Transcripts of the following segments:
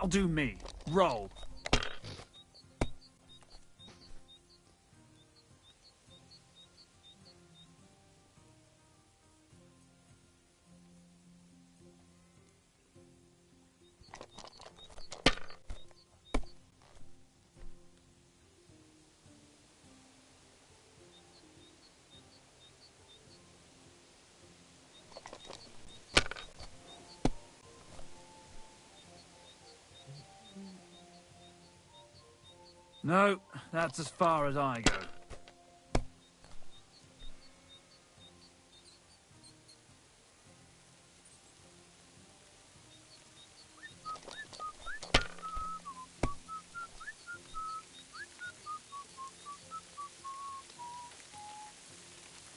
That'll do me. Roll. No, that's as far as I go.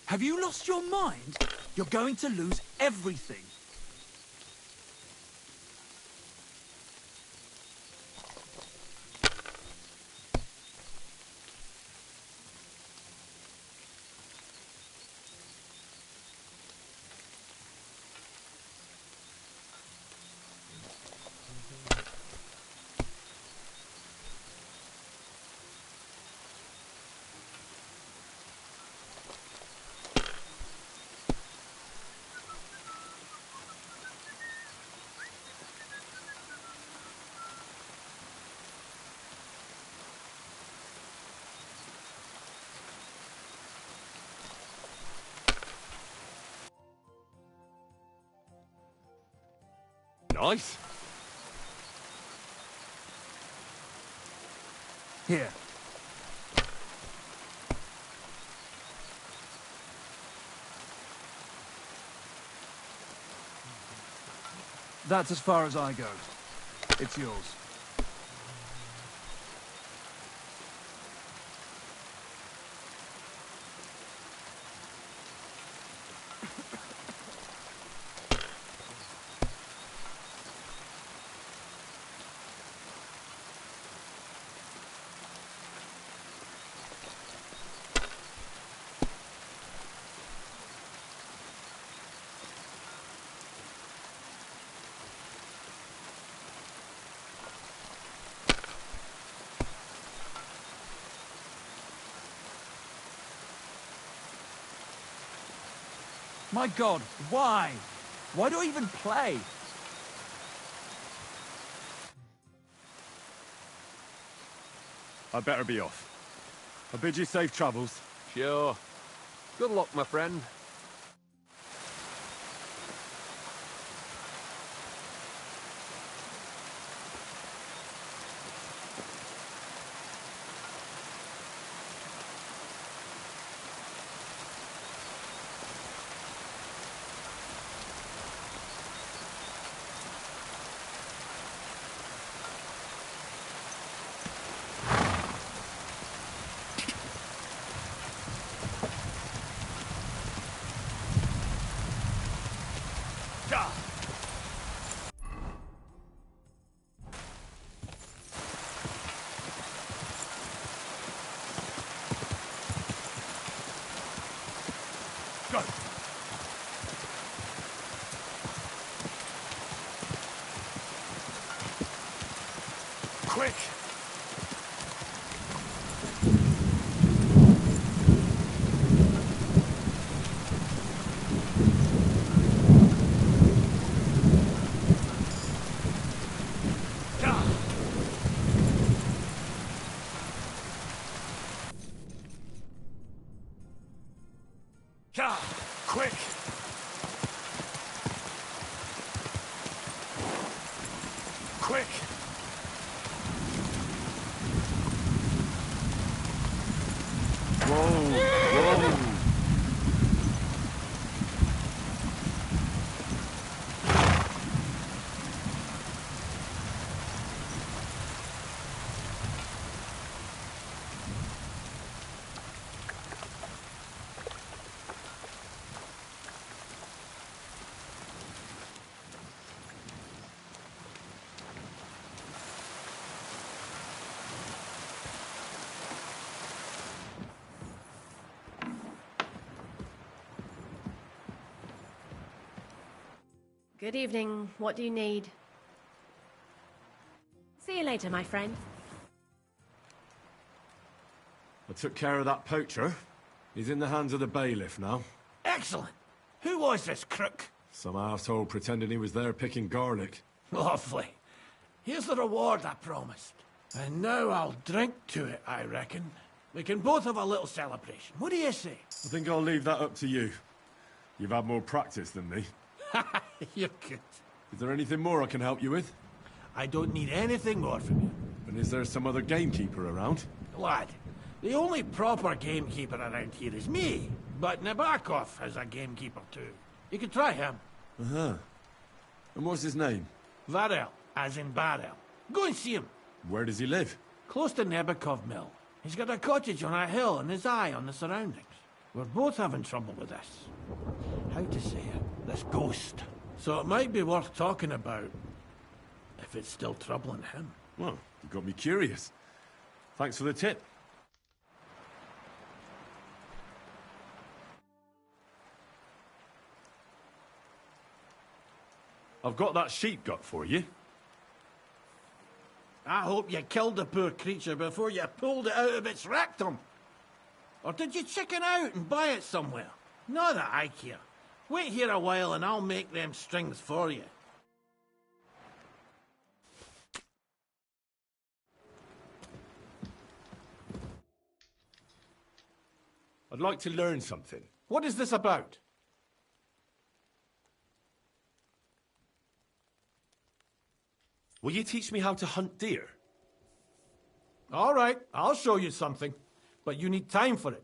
Have you lost your mind? You're going to lose everything. Nice. Here. That's as far as I go. It's yours. My God, why? Why do I even play? I'd better be off. I bid you safe travels. Sure. Good luck, my friend. Go! Quick! Quick! Quick! Whoa! Whoa! Good evening. What do you need? later, my friend. I took care of that poacher. He's in the hands of the bailiff now. Excellent. Who was this crook? Some arsehole pretending he was there picking garlic. Lovely. Here's the reward I promised. And now I'll drink to it, I reckon. We can both have a little celebration. What do you say? I think I'll leave that up to you. You've had more practice than me. You're good. Is there anything more I can help you with? I don't need anything more from you. And is there some other gamekeeper around? Lad, the only proper gamekeeper around here is me. But Nabokov has a gamekeeper too. You could try him. Uh-huh. And what's his name? Varel, as in barrel. Go and see him. Where does he live? Close to Nebokov Mill. He's got a cottage on a hill and his eye on the surroundings. We're both having trouble with this. How to say it? This ghost. So it might be worth talking about if it's still troubling him. Well, you got me curious. Thanks for the tip. I've got that sheep gut for you. I hope you killed the poor creature before you pulled it out of its rectum. Or did you chicken out and buy it somewhere? Not that I care. Wait here a while and I'll make them strings for you. I'd like to learn something. What is this about? Will you teach me how to hunt deer? All right, I'll show you something. But you need time for it.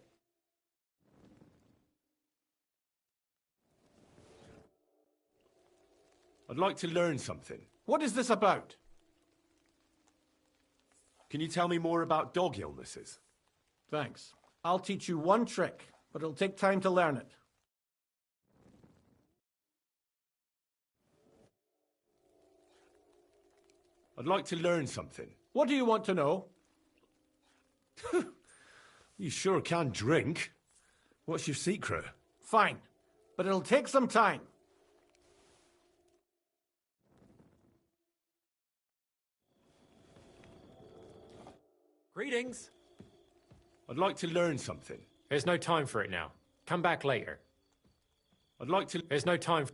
I'd like to learn something. What is this about? Can you tell me more about dog illnesses? Thanks. I'll teach you one trick, but it'll take time to learn it. I'd like to learn something. What do you want to know? You sure can drink. What's your secret? Fine, but it'll take some time. Greetings. I'd like to learn something. There's no time for it now. Come back later. I'd like to... There's no time...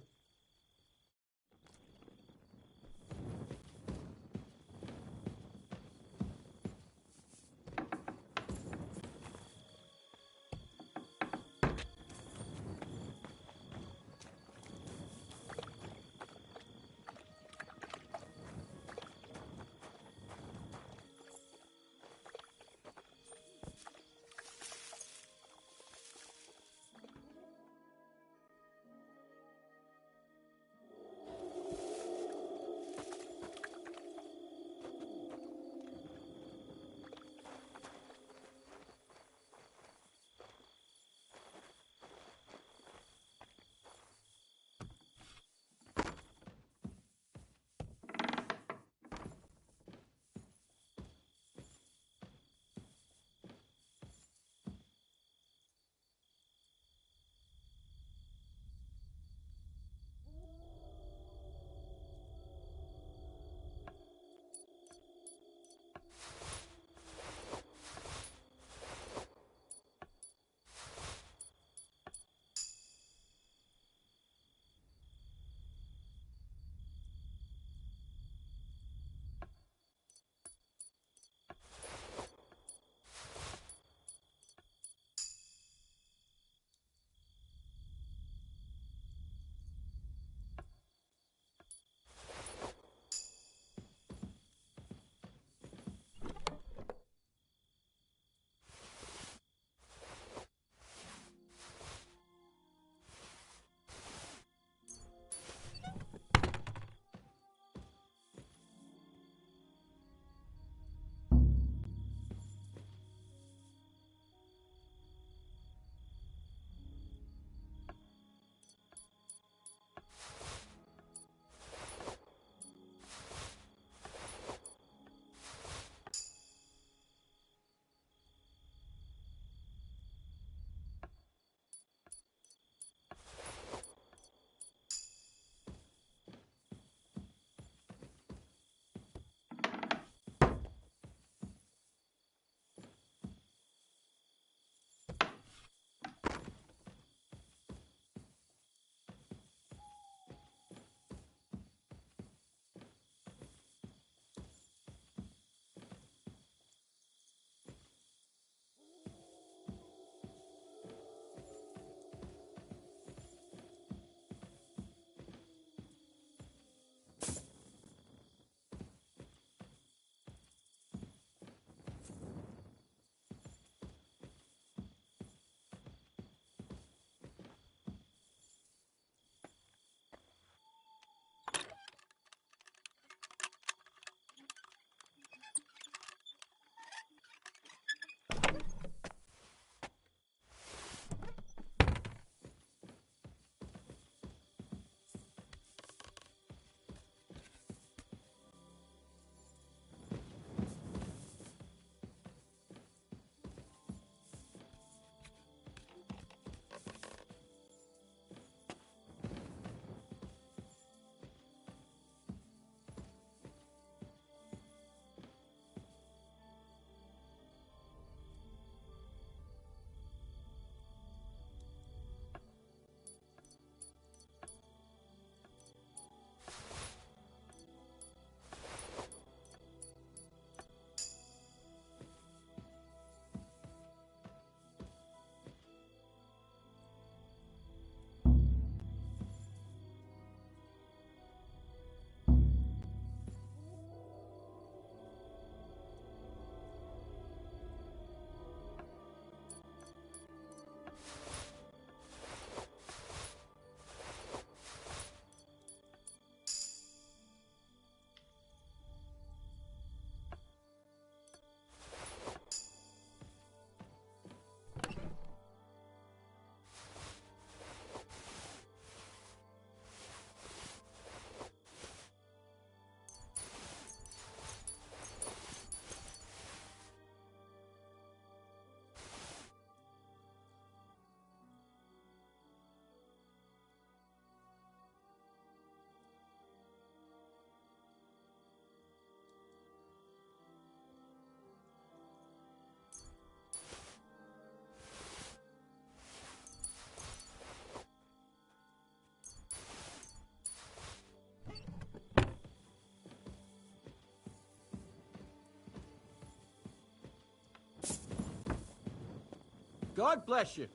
God bless you.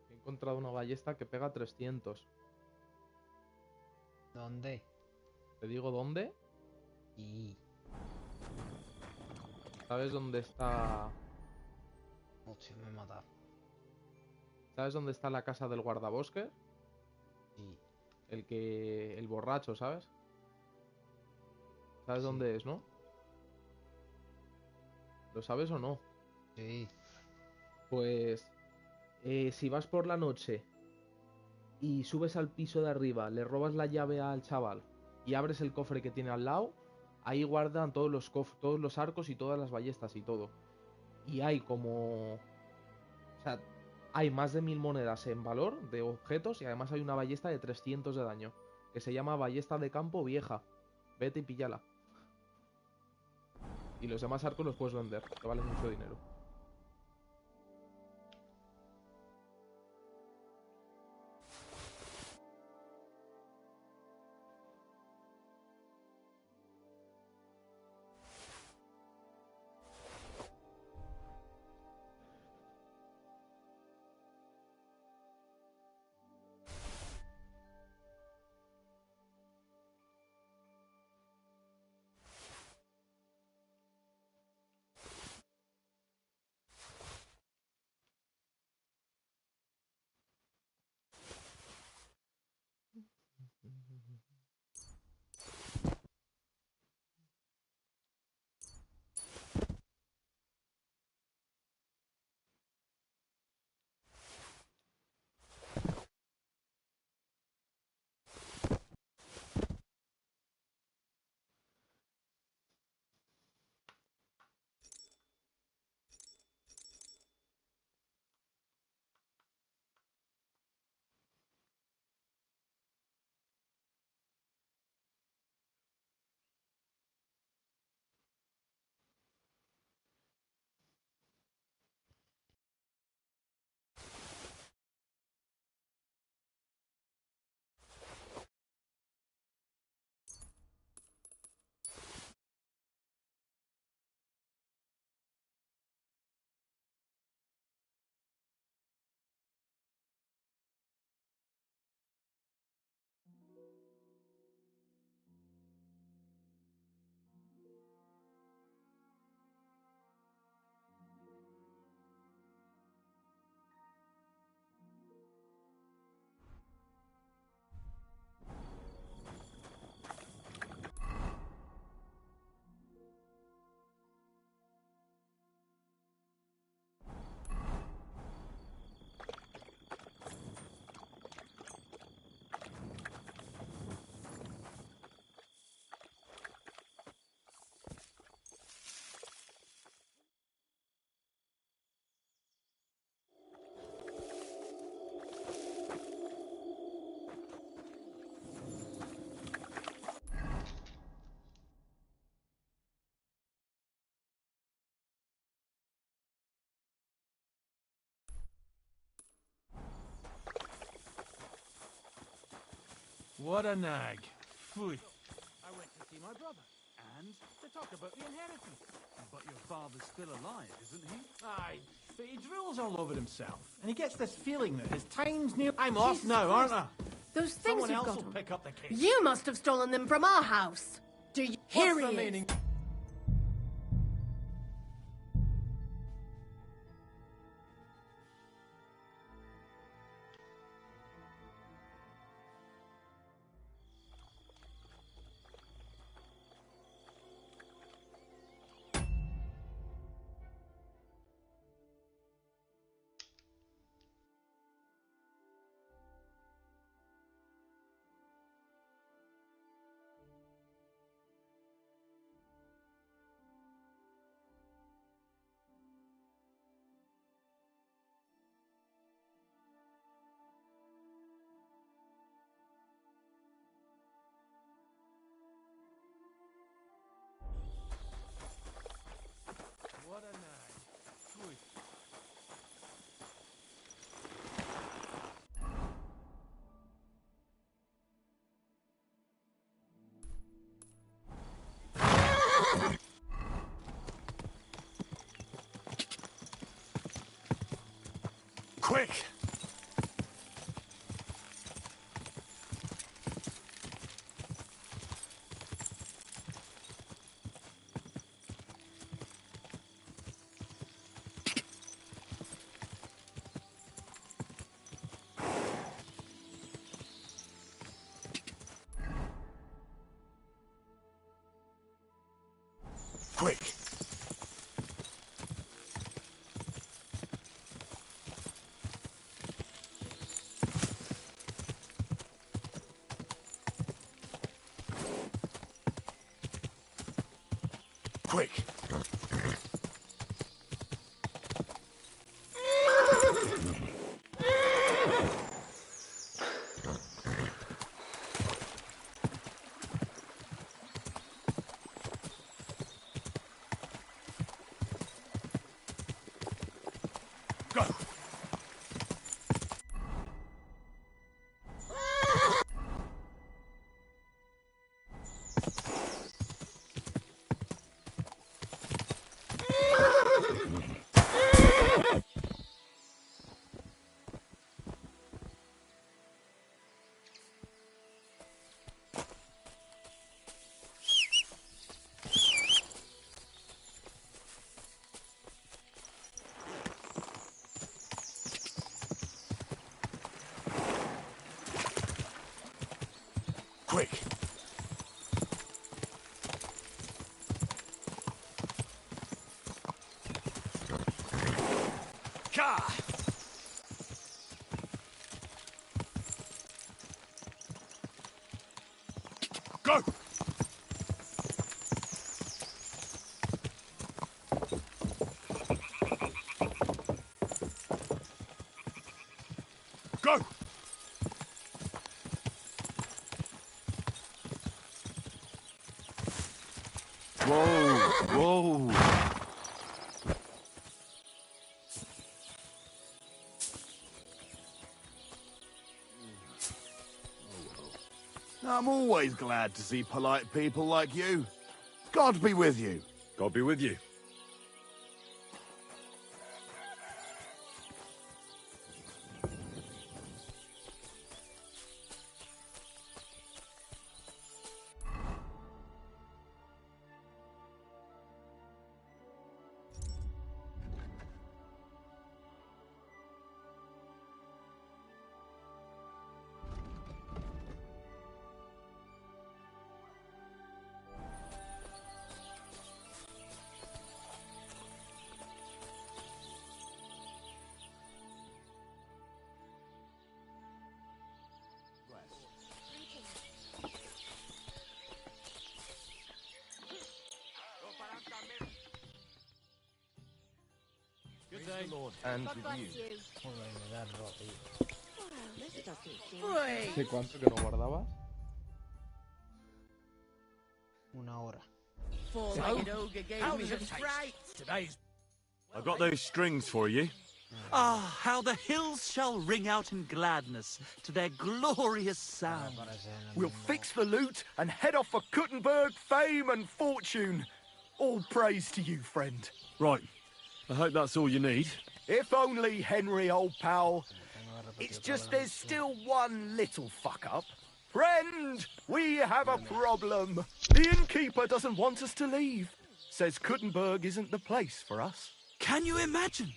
He encontrado una ballesta que pega 300. ¿Dónde? ¿Te digo dónde? Y... ¿Sabes dónde está? Hostia, me he matado. ¿Sabes dónde está la casa del guardabosques? Y... El borracho, ¿sabes? ¿Sabes Sí. dónde es, no? ¿Lo sabes o no? Sí. Pues si vas por la noche y subes al piso de arriba, le robas la llave al chaval y abres el cofre que tiene al lado, ahí guardan todos los arcos y todas las ballestas y todo. Y hay como... O sea, hay más de 1000 monedas en valor de objetos y además hay una ballesta de 300 de daño, que se llama ballesta de campo vieja. Vete y píllala. Y los demás arcos los puedes vender, que valen mucho dinero. What a nag. Phew. I went to see my brother and to talk about the inheritance. But your father's still alive, isn't he? Aye, but he drools all over himself. And he gets this feeling that his time's near... I'm off Jesus now, aren't I? Christ. Those things Someone you've else got will on. pick up the case. You must have stolen them from our house. Do you... Here What's he the is. meaning? Quick! Quick! Quick! Go! Quick! Car! Go! Go! Whoa! I'm always glad to see polite people like you. God be with you. God be with you. Good day. Lord, and God with bless you. you. Joder, me da roto, tío. Well, this doesn't seem... ¿Hace cuánto que no guardabas? Una hora. Four-legged ogre gave How me does the it taste? fright. Today's... I got those strings for you. Ah, how the hills shall ring out in gladness to their glorious sound. Parece en el We'll mismo- fix the loot and head off for Kuttenberg, fame and fortune. All praise to you, friend. Right. I hope that's all you need. If only, Henry, old pal. Tengo que repetir It's otra just vez. there's still one little fuck-up. Friend, we have a problem. The innkeeper doesn't want us to leave. Says Kuttenberg isn't the place for us. Can you imagine?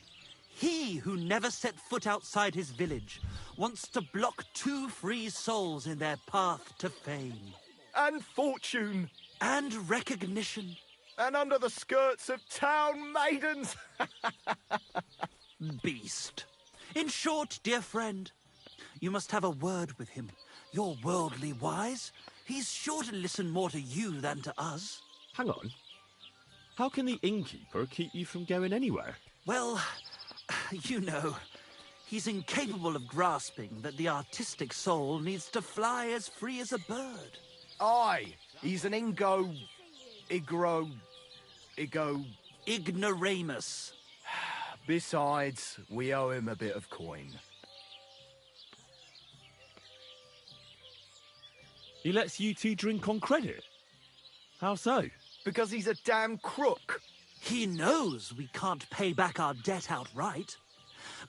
He who never set foot outside his village wants to block 2 free souls in their path to fame. And fortune. And recognition. And under the skirts of town maidens. Beast. In short, dear friend, you must have a word with him. You're worldly wise. He's sure to listen more to you than to us. Hang on. How can the innkeeper keep you from going anywhere? Well, you know, he's incapable of grasping that the artistic soul needs to fly as free as a bird. Aye, he's an Ignoramus. Ignoramus. Besides, we owe him a bit of coin. He lets you two drink on credit? How so? Because he's a damn crook. He knows we can't pay back our debt outright,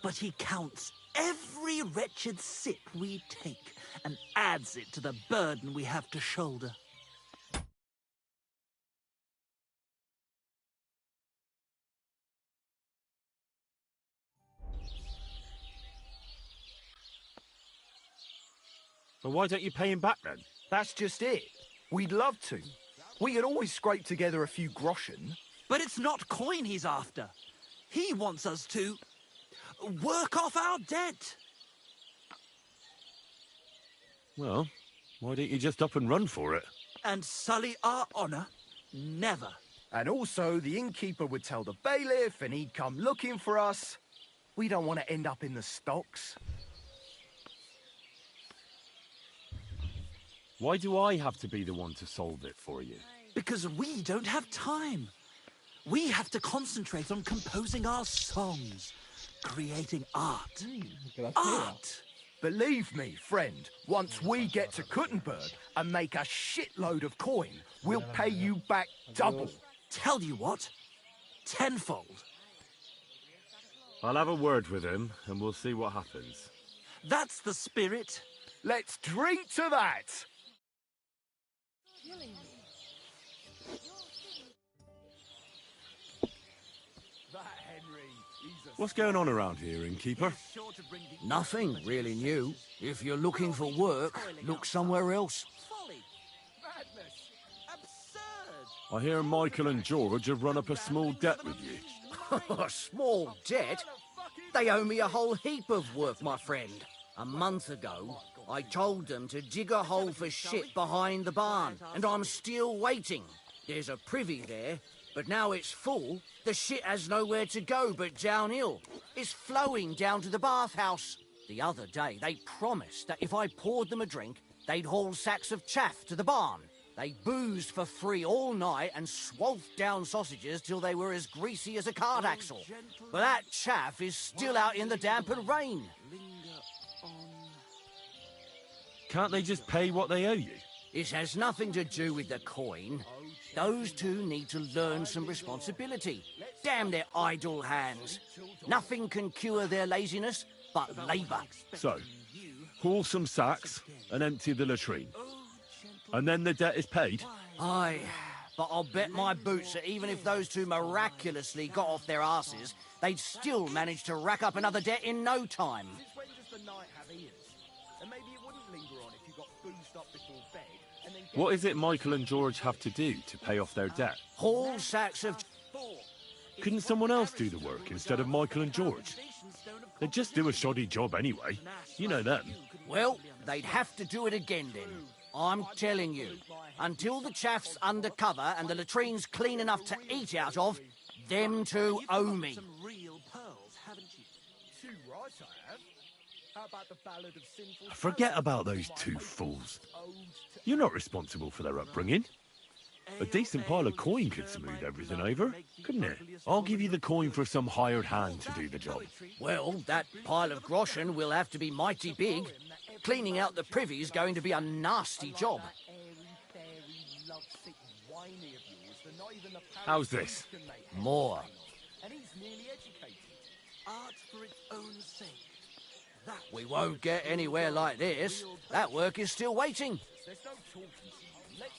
but he counts every wretched sip we take and adds it to the burden we have to shoulder. Well, why don't you pay him back then? That's just it. We'd love to. We could always scrape together a few groschen. But it's not coin he's after. He wants us to work off our debt. Well, why don't you just up and run for it? And sully our honour? Never. And also, the innkeeper would tell the bailiff and he'd come looking for us. We don't want to end up in the stocks. Why do I have to be the one to solve it for you? Because we don't have time. We have to concentrate on composing our songs, creating art. Art! Believe me, friend, once we get to Kuttenberg and make a shitload of coin, we'll pay you back double. Tell you what, tenfold. I'll have a word with him, and we'll see what happens. That's the spirit. Let's drink to that! What's going on around here, innkeeper? Nothing really new. If you're looking for work, look somewhere else. Folly. Madness. Absurd. I hear Michael and George have run up a small debt with you. A small debt? They owe me a whole heap of work, my friend. A month ago, I told them to dig a hole for shit behind the barn, and I'm still waiting. There's a privy there, but now it's full. The shit has nowhere to go but downhill. It's flowing down to the bathhouse. The other day, they promised that if I poured them a drink, they'd haul sacks of chaff to the barn. They boozed for free all night and swathed down sausages till they were as greasy as a cart axle. But that chaff is still out in the damp and rain. Can't they just pay what they owe you? It has nothing to do with the coin. Those two need to learn some responsibility. Damn their idle hands. Nothing can cure their laziness but labour. So, haul some sacks and empty the latrine. And then the debt is paid? Aye, but I'll bet my boots that even if those two miraculously got off their arses, they'd still manage to rack up another debt in no time. When does the night have ears? And maybe it wouldn't linger on if you got boozed up before bed, and then... What is it Michael and George have to do to pay off their debt? Haul sacks of... Couldn't someone else do the work instead of Michael and George? They'd just do a shoddy job anyway. You know them. Well, they'd have to do it again then. I'm telling you, until the chaff's undercover and the latrine's clean enough to eat out of, them two owe me. Some real pearls, haven't you? Too right I have. How about the Ballad of Sinful... Forget about those two fools. You're not responsible for their upbringing. A decent pile of coin could smooth everything over, couldn't it? I'll give you the coin for some hired hand to do the job. Well, that pile of groschen will have to be mighty big. Cleaning out the privy's going to be a nasty job. How's this? More. And he's nearly educated. Art for its own sake. That We won't get anywhere like this. That work is still waiting. There's no talking to you. Let's...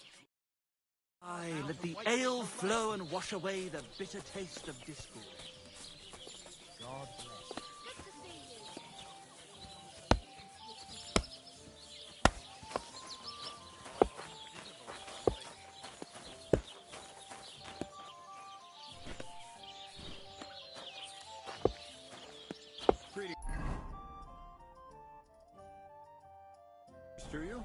Aye, let the ale flow and wash away the bitter taste of discord. God bless. Do you?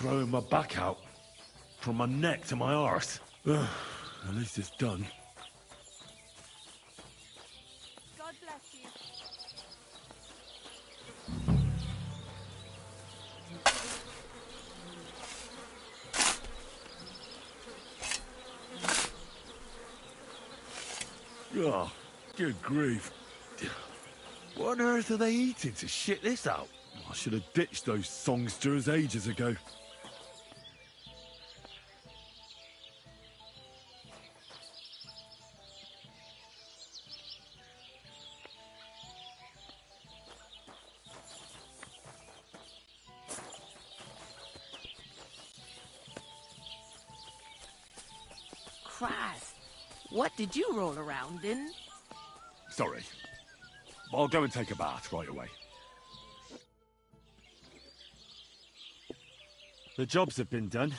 throwing my back out. From my neck to my arse. Ugh, at least it's done. God bless you. Oh, good grief. What on earth are they eating to shit this out? I should have ditched those songsters ages ago. Christ, what did you roll around in? Sorry. I'll go and take a bath right away. The jobs have been done.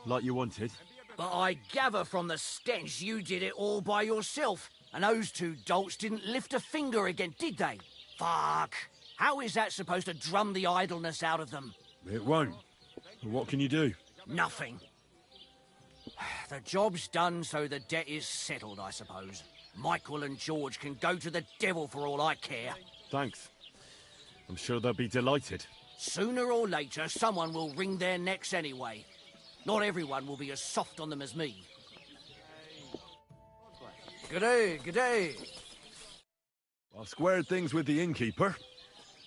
Like you wanted. But I gather from the stench you did it all by yourself. And those two dolts didn't lift a finger again, did they? Fuck. How is that supposed to drum the idleness out of them? It won't. But what can you do? Nothing. The job's done, so the debt is settled, I suppose. Michael and George can go to the devil for all I care. Thanks. I'm sure they'll be delighted. Sooner or later, someone will wring their necks anyway. Not everyone will be as soft on them as me. G'day, g'day. I've squared things with the innkeeper.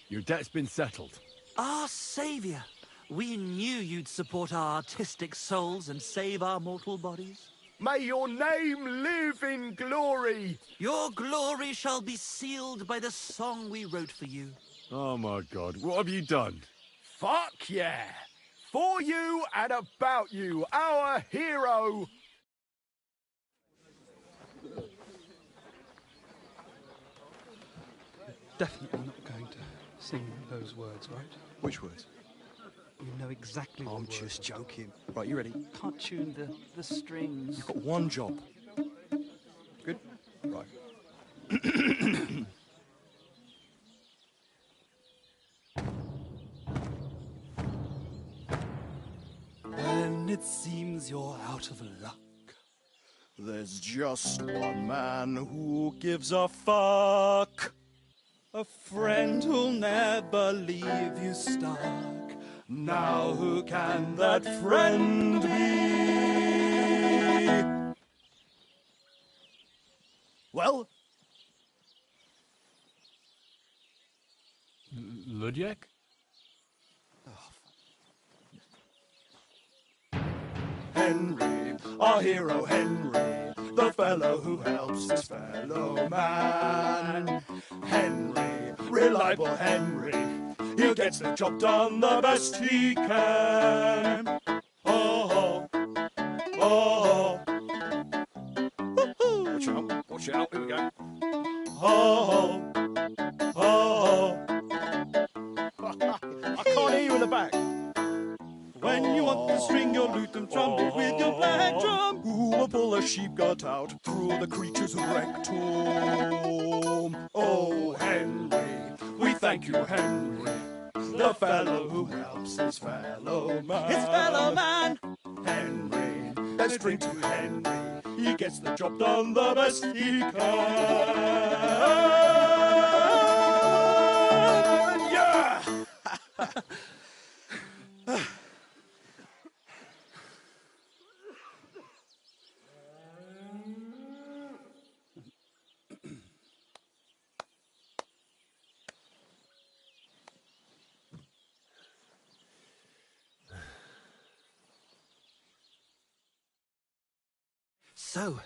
Your debt's been settled. Our saviour. We knew you'd support our artistic souls and save our mortal bodies. May your name live in glory. Your glory shall be sealed by the song we wrote for you. Oh my God, what have you done? Fuck yeah. For you and about you, our hero. Definitely not going to sing those words, right? Which words? You know exactly what I'm words. just joking. Right, you ready? Can't tune the strings. You've got one job. Good? Right. When it seems you're out of luck, There's just one man who gives a fuck. a friend who'll never leave you stuck. Now who can that friend be? Well, Ludiak? Henry, our hero Henry, the fellow who helps his fellow man. Henry, reliable Henry, he gets the job done the best he can. Oh, oh, oh. Watch out, here we go. Oh, oh, I can't hear you in the back. When you want to string your lute and trumpet with your black drum, Who will pull a sheep gut out through the creature's rectum? Oh, Henry, we thank you, Henry, the fellow who helps his fellow man. his fellow man. Henry, let's drink to Henry. He gets the job done the best he can. Yeah! So,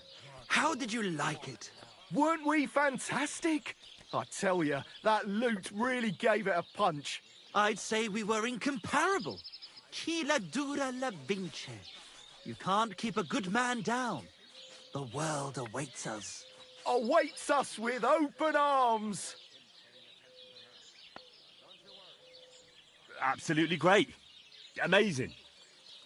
how did you like it? Weren't we fantastic? I tell you, that loot really gave it a punch. I'd say we were incomparable. Chi la dura la vince. You can't keep a good man down. The world awaits us. Awaits us with open arms. Absolutely great. Amazing.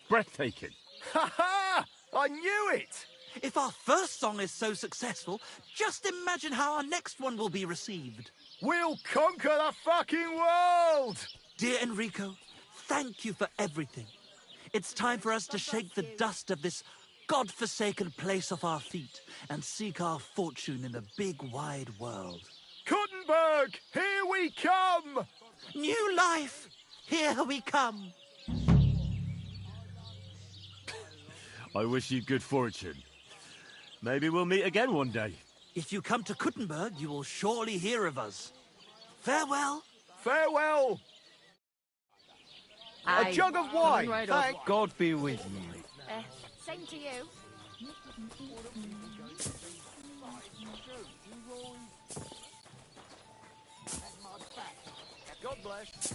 Breathtaking. Ha ha! I knew it! If our first song is so successful, just imagine how our next one will be received. We'll conquer the fucking world! Dear Enrico, thank you for everything. It's time for us to shake the dust of this God-forsaken place off our feet and seek our fortune in the big wide world. Kuttenberg, here we come! New life, here we come. I wish you good fortune. Maybe we'll meet again one day. If you come to Kuttenberg, you will surely hear of us. Farewell. Farewell! A jug of wine, thank God be with you. Same to you. God bless.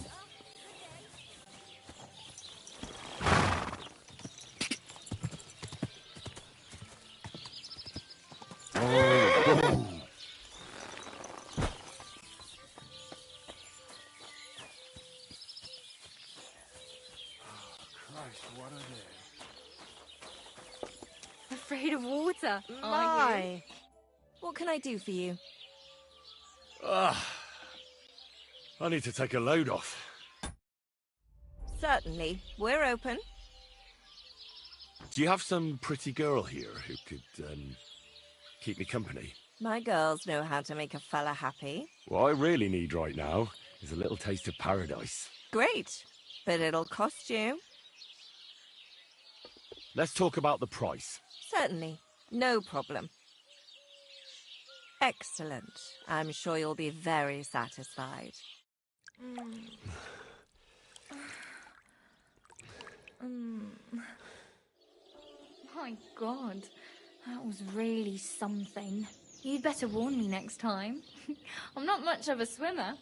Afraid of water, are you? My. What can I do for you? I need to take a load off. Certainly. We're open. Do you have some pretty girl here who could, keep me company? My girls know how to make a fella happy. What I really need right now is a little taste of paradise. Great. But it'll cost you. Let's talk about the price. Certainly. No problem. Excellent. I'm sure you'll be very satisfied. My God, that was really something. You'd better warn me next time. I'm not much of a swimmer.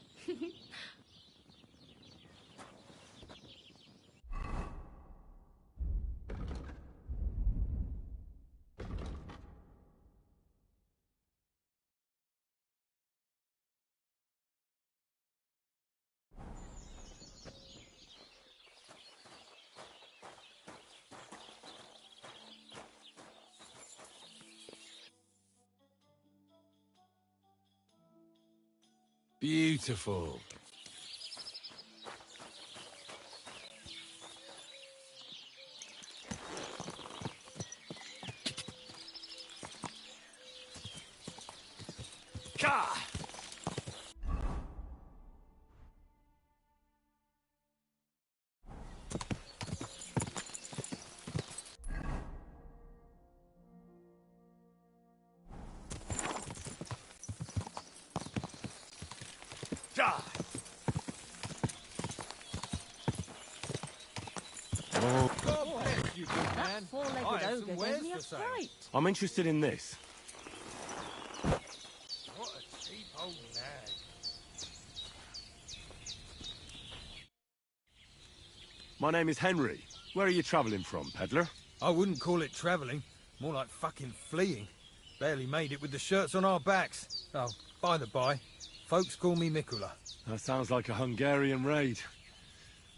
Beautiful. Ka! I'm interested in this. What a cheap old nag. My name is Henry. Where are you travelling from, peddler? I wouldn't call it travelling. More like fucking fleeing. Barely made it with the shirts on our backs. Oh, by the by, folks call me Mikula. That sounds like a Hungarian raid.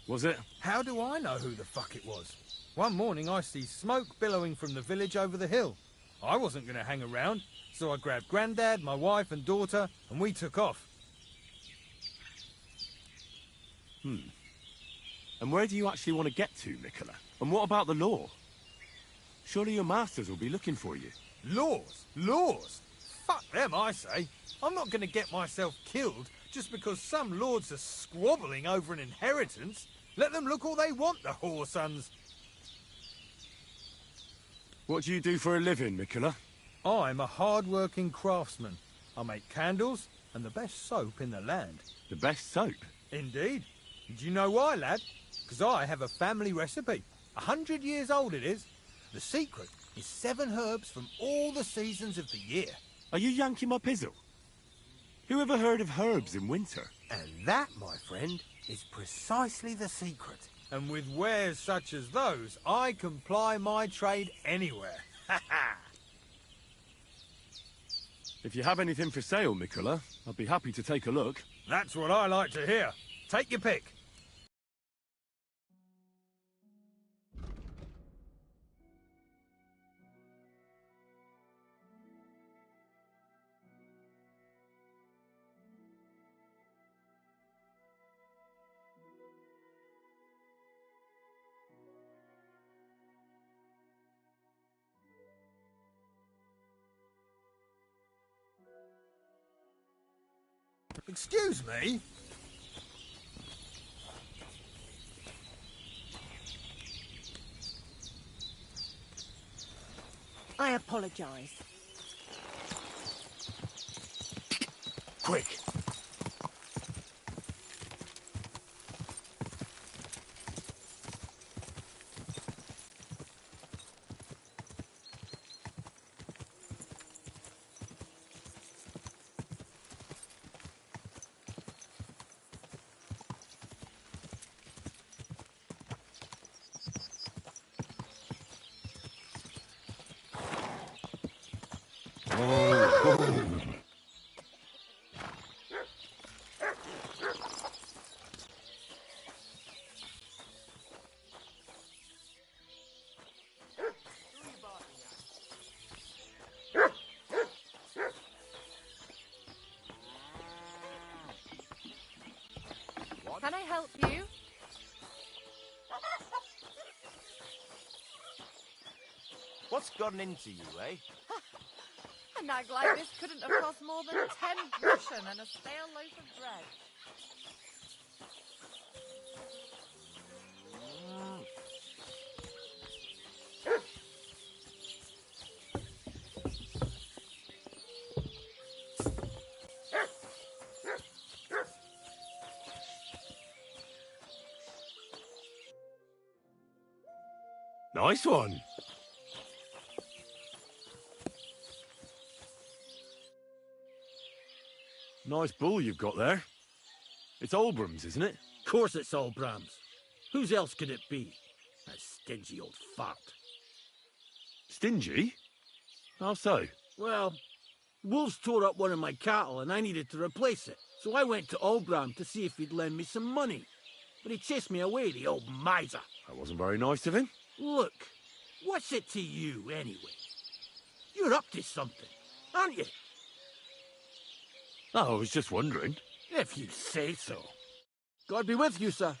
Was it? How do I know who the fuck it was? One morning I see smoke billowing from the village over the hill. I wasn't going to hang around, so I grabbed Grandad, my wife and daughter, and we took off. And where do you actually want to get to, Nicola? And what about the law? Surely your masters will be looking for you. Laws? Laws? Fuck them, I say. I'm not going to get myself killed just because some lords are squabbling over an inheritance. Let them look all they want, the whoresons. What do you do for a living, Nicola? I'm a hard-working craftsman. I make candles and the best soap in the land. The best soap? Indeed. Do you know why, lad? Because I have a family recipe. 100 years old it is. The secret is 7 herbs from all the seasons of the year. Are you yanking my pizzle? Who ever heard of herbs in winter? And that, my friend, is precisely the secret. And with wares such as those, I can ply my trade anywhere. Ha ha! If you have anything for sale, Nicola, I'd be happy to take a look. That's what I like to hear. Take your pick. Excuse me? I apologize. Quick. Can I help you? What's gotten into you, eh? A nag like this couldn't have cost more than 10 groschen and a stale loaf of bread. Nice one. Nice bull you've got there. It's Olbram's, isn't it? Of course it's Olbram's. Whose else could it be? That stingy old fart. Stingy? How so? Well, wolves tore up one of my cattle and I needed to replace it. So I went to Olbram to see if he'd lend me some money. But he chased me away, the old miser. That wasn't very nice of him. Look, what's it to you, anyway? You're up to something, aren't you? Oh, I was just wondering. If you say so. God be with you, sir.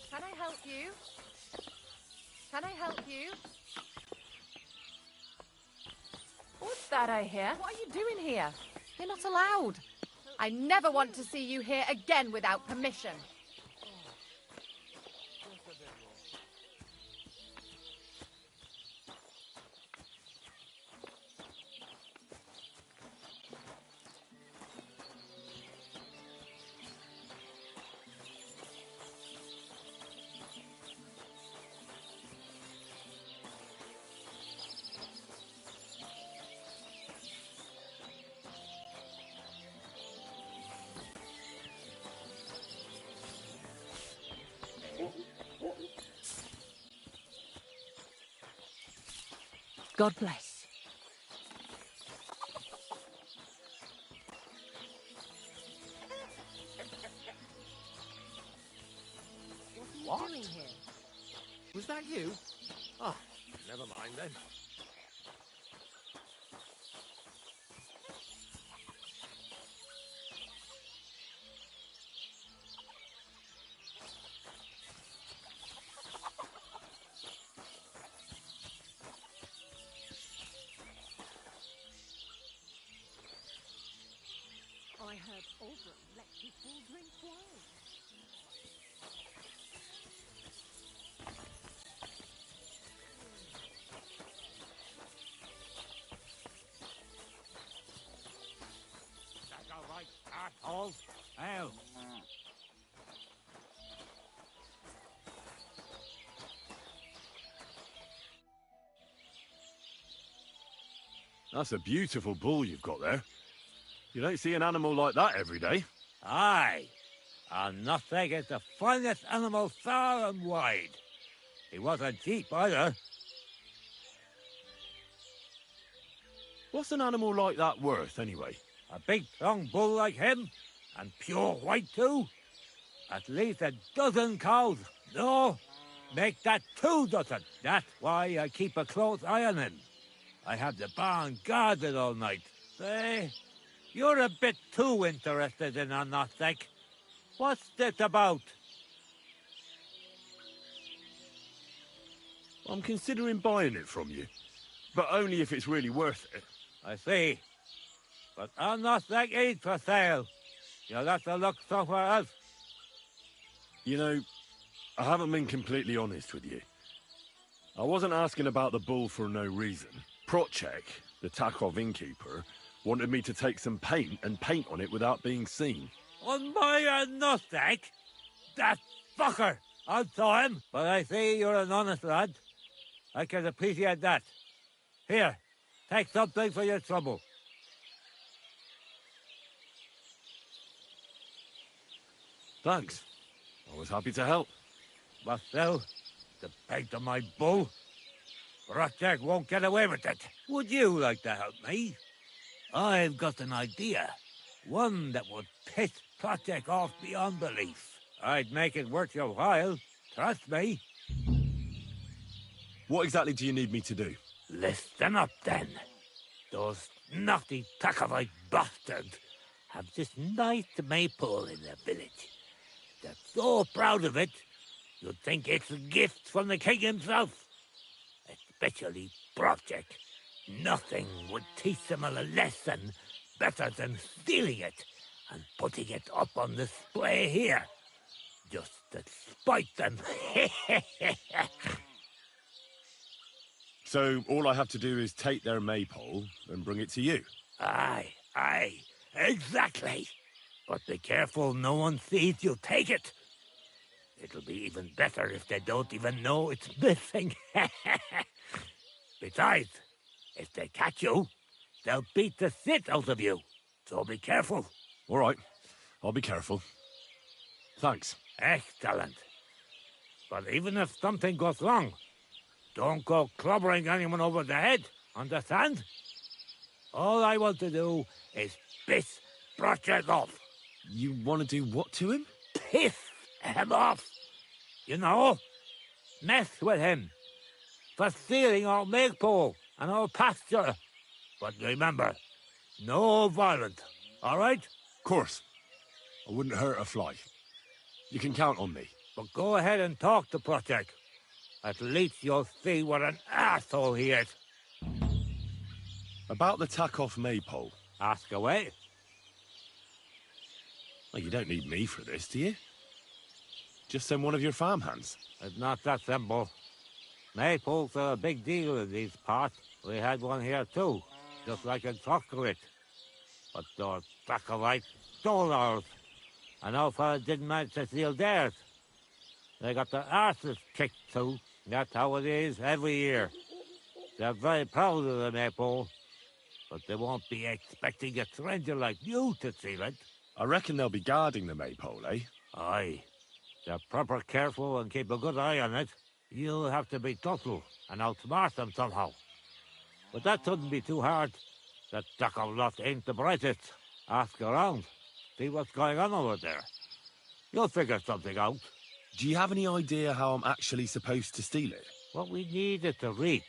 Can I help you? Can I help you? What's that I hear? What are you doing here? You're not allowed. I never want to see you here again without permission. God bless. What are you doing here? Was that you? Oh, never mind then. I heard Oldham let people drink wine. That's all right, asshole. Hell. That's a beautiful bull you've got there. You don't see an animal like that every day. Aye, and nothing is the finest animal far and wide. He wasn't cheap either. What's an animal like that worth, anyway? A big, strong bull like him, and pure white too. At least a dozen cows. No, make that 2 dozen. That's why I keep a close eye on him. I have the barn guarded all night. Say, you're a bit too interested in a Nochec. What's this about? I'm considering buying it from you, but only if it's really worth it. I see. But a Nochec ain't for sale. You'll have to look somewhere else. You know, I haven't been completely honest with you. I wasn't asking about the bull for no reason. Prochek, the Takov innkeeper, wanted me to take some paint and paint on it without being seen. On my Nochec? That fucker! I saw him, but I see you're an honest lad. I can appreciate that. Here, take something for your trouble. Thanks. I was happy to help. But still, the paint on my bull, Prochek won't get away with it. Would you like to help me? I've got an idea. One that would piss Prochek off beyond belief. I'd make it worth your while. Trust me. What exactly do you need me to do? Listen up, then. Those naughty Takovite bastards have this nice maypole in their village. They're so proud of it, you'd think it's a gift from the king himself. Especially Prochek. Nothing would teach them a lesson better than stealing it and putting it up on display here. Just to spite them. So all I have to do is take their maypole and bring it to you? Aye, exactly. But be careful no one sees you take it. It'll be even better if they don't even know it's missing. Besides, if they catch you, they'll beat the shit out of you. So be careful. All right, I'll be careful. Thanks. Excellent. But even if something goes wrong, don't go clobbering anyone over the head, understand? All I want to do is piss Prochek off. You want to do what to him? Piss him off. You know, mess with him. For stealing our maypole and our pasture. But remember, no violence, all right? Of course. I wouldn't hurt a fly. You can count on me. But go ahead and talk to Prochek. At least you'll see what an asshole he is. About the Takov maypole. Ask away. Well, you don't need me for this, do you? Just send one of your farmhands. It's not that simple. Maypoles are a big deal in these parts. We had one here too, just like in Chocolate. But those Takovites stole ours. And our fella didn't manage to steal theirs. They got their arses kicked too. That's how it is every year. They're very proud of the maypole, but they won't be expecting a stranger like you to steal it. I reckon they'll be guarding the maypole, eh? Aye. They're proper careful and keep a good eye on it. You'll have to be subtle and outsmart them somehow. But that shouldn't be too hard. That Takov lot ain't the brightest. Ask around. See what's going on over there. You'll figure something out. Do you have any idea how I'm actually supposed to steal it? What we need is the reach.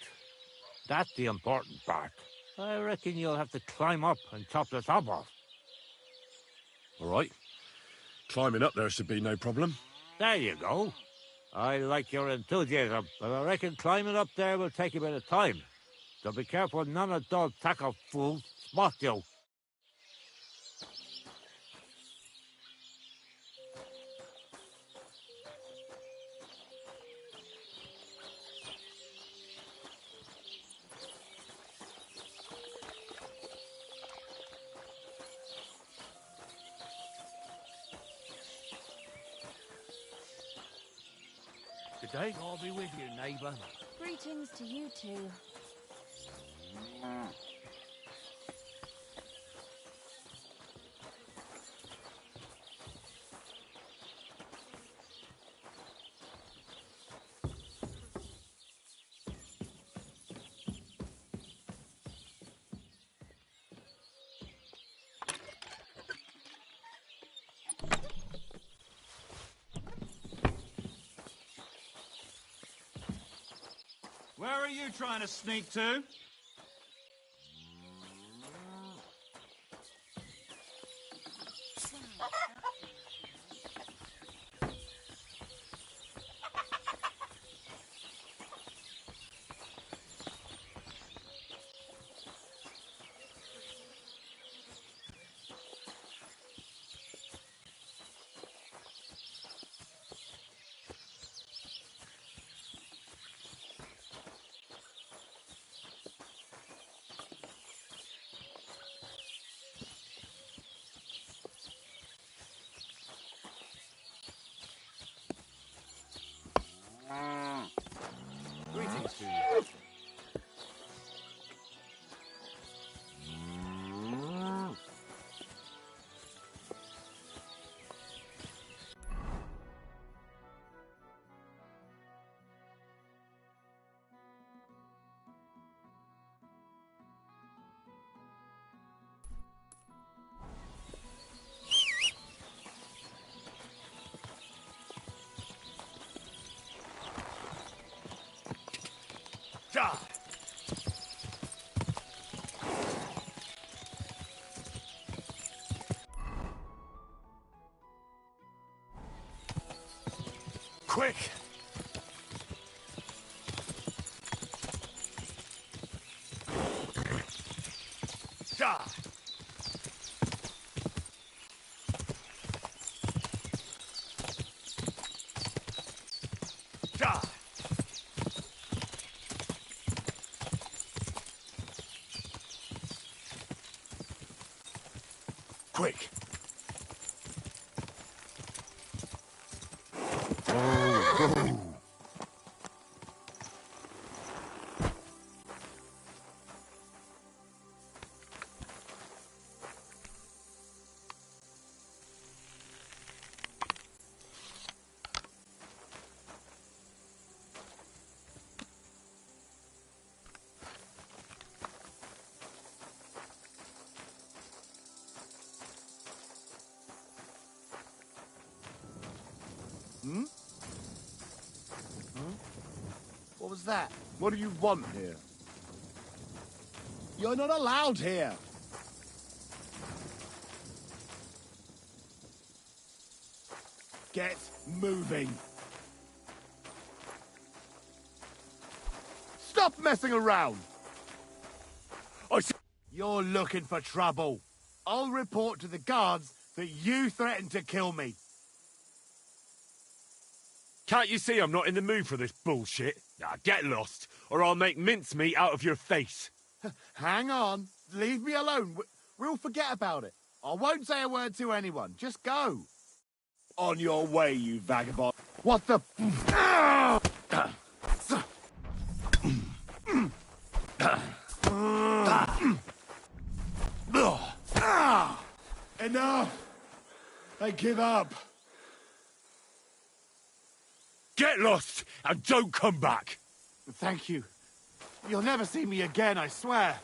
That's the important part. I reckon you'll have to climb up and chop the top off. All right. Climbing up there should be no problem. There you go. I like your enthusiasm, but I reckon climbing up there will take a bit of time. So be careful none of those Takov fools spot you. Good day. I'll be with you, neighbour. Greetings to you too. Where are you trying to sneak to? Greetings to you. Quick! Ja! Ja! Quick! Oh. Hmm? What was that? What do you want here? You're not allowed here! Get moving! Stop messing around! You're looking for trouble. I'll report to the guards that you threatened to kill me. Can't you see I'm not in the mood for this bullshit? Now get lost, or I'll make mincemeat out of your face. Hang on. Leave me alone. We'll forget about it. I won't say a word to anyone. Just go. On your way, you vagabond. What the... Enough! I give up. Get lost and don't come back. Thank you. You'll never see me again, I swear.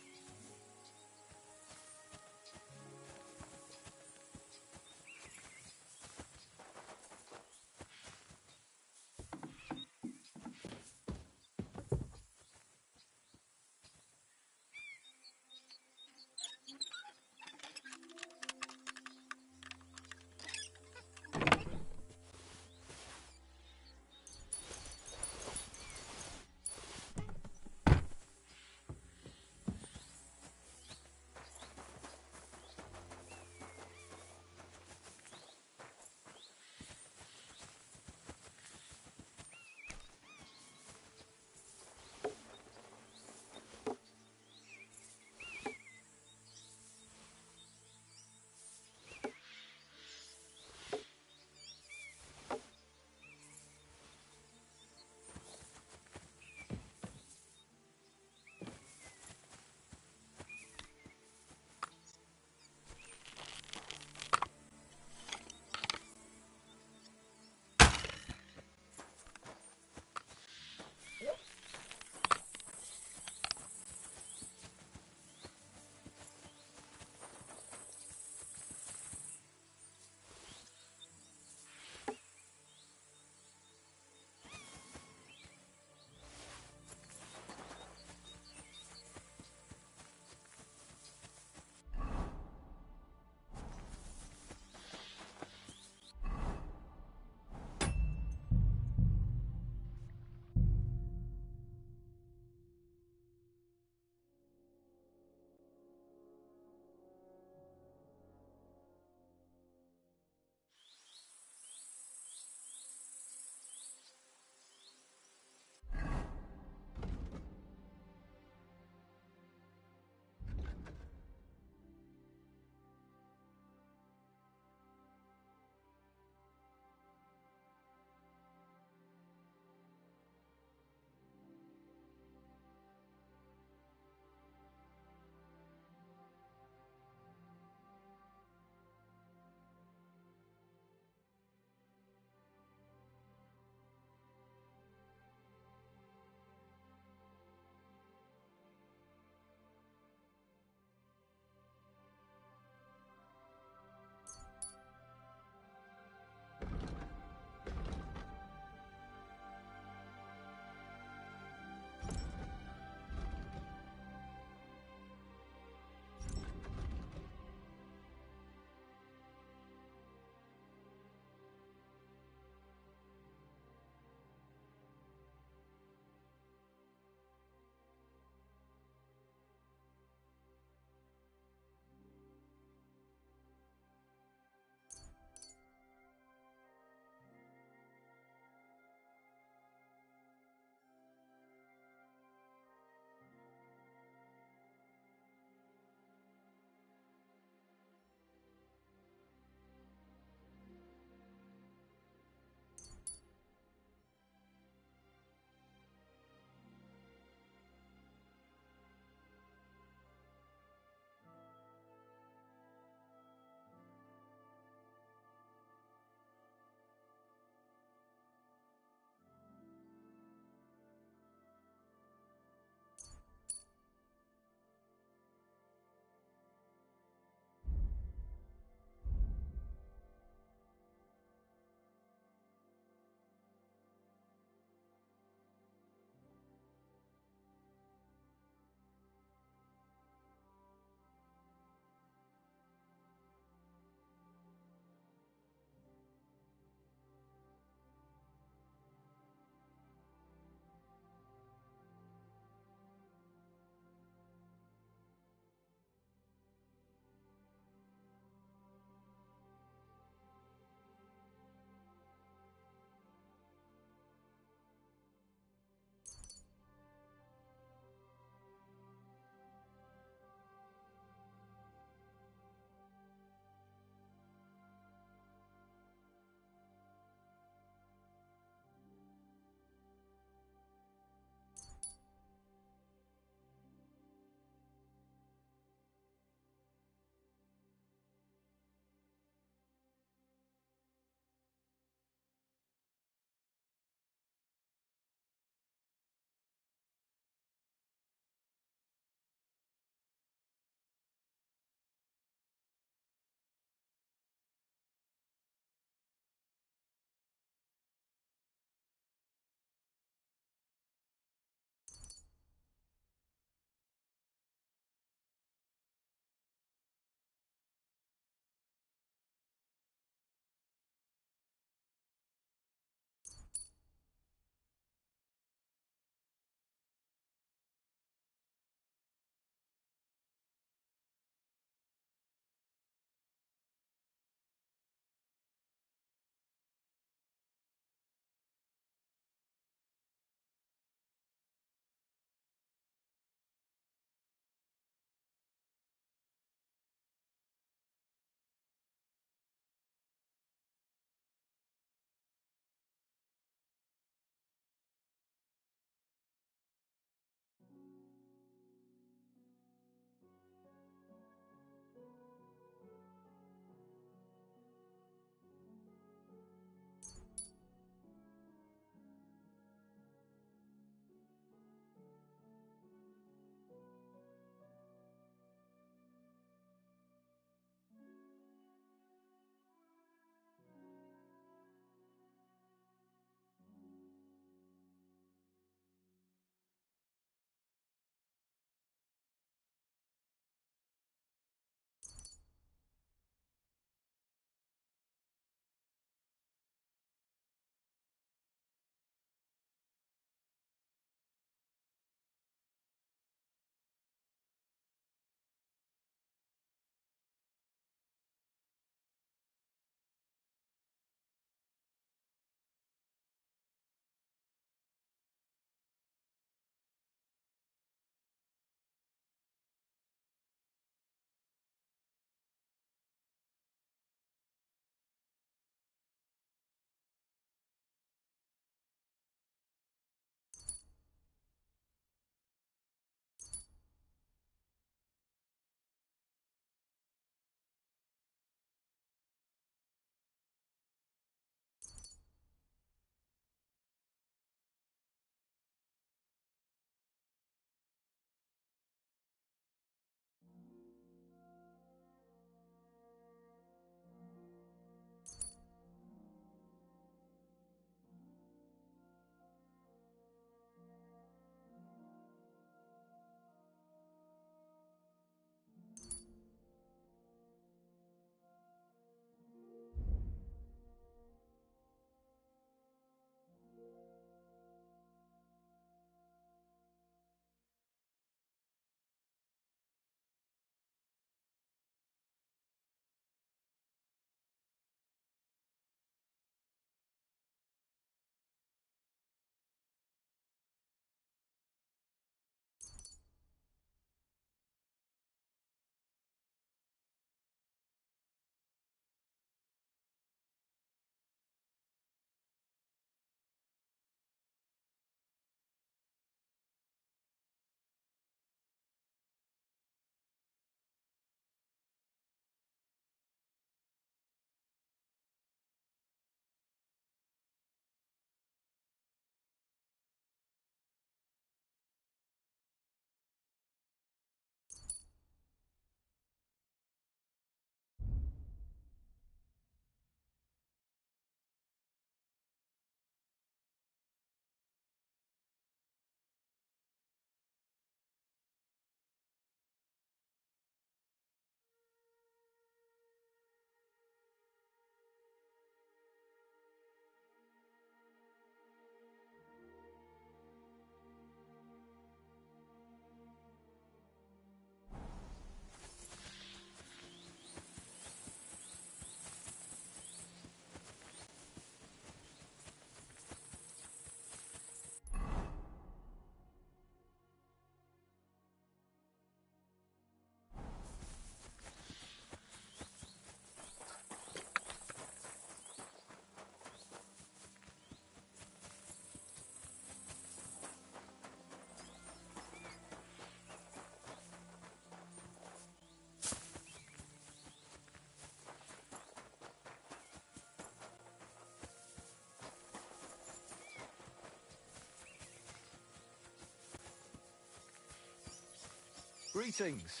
Greetings.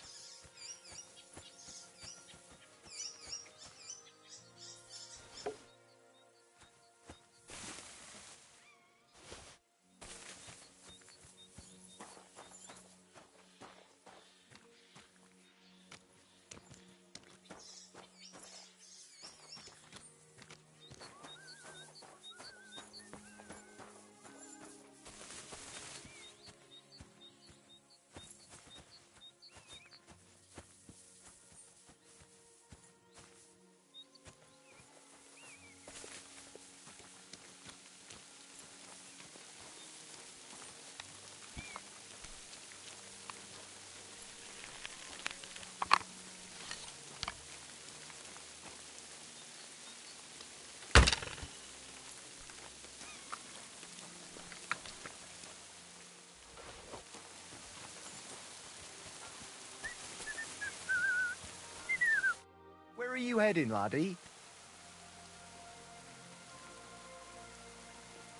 Where are you heading, laddie?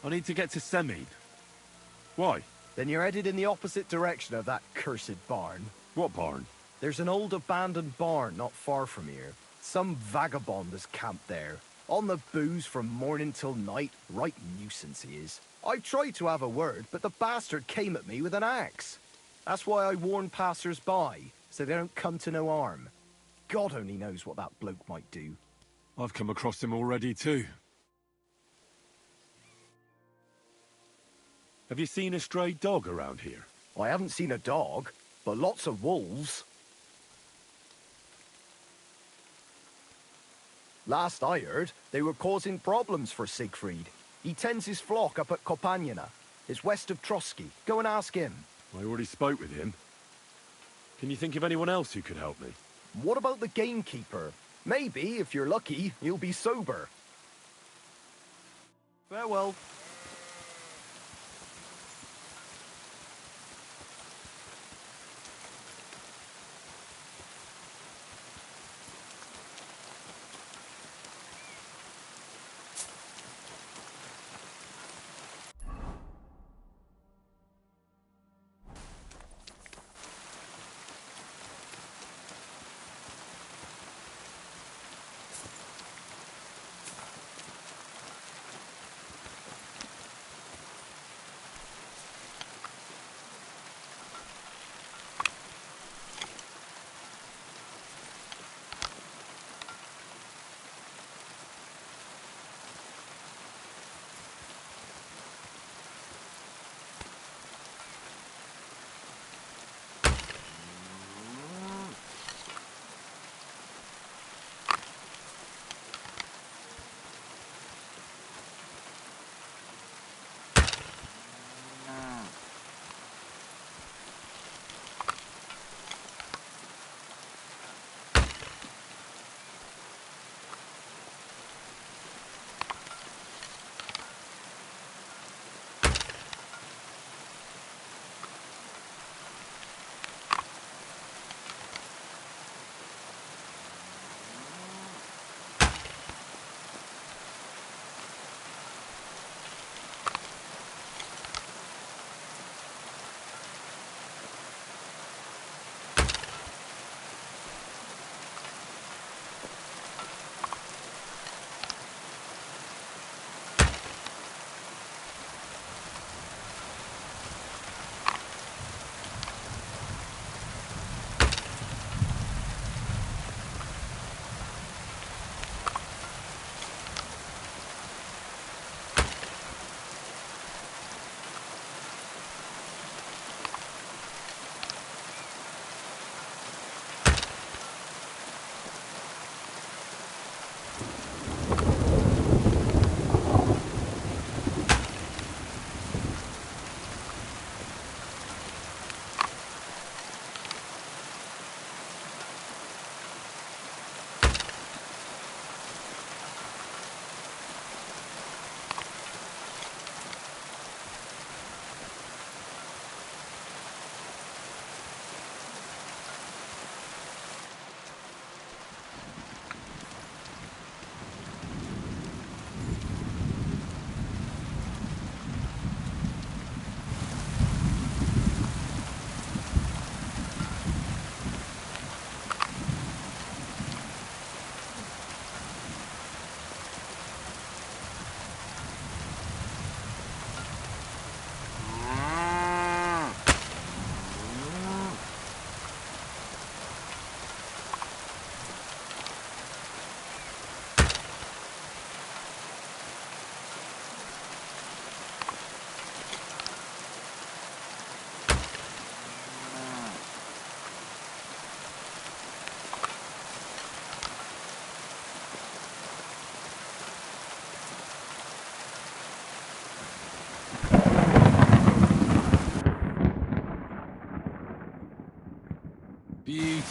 I need to get to Semine. Why? Then you're headed in the opposite direction of that cursed barn. What barn? There's an old abandoned barn not far from here. Some vagabond has camped there. On the booze from morning till night. Right nuisance he is. I tried to have a word, but the bastard came at me with an axe. That's why I warn passers-by, so they don't come to no harm. God only knows what that bloke might do. I've come across him already too. Have you seen a stray dog around here? I haven't seen a dog, but lots of wolves. Last I heard, they were causing problems for Siegfried. He tends his flock up at Kopanina. It's west of Trotsky. Go and ask him. I already spoke with him. Can you think of anyone else who could help me? What about the gamekeeper? Maybe, if you're lucky, he'll be sober. Farewell.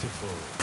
beautiful.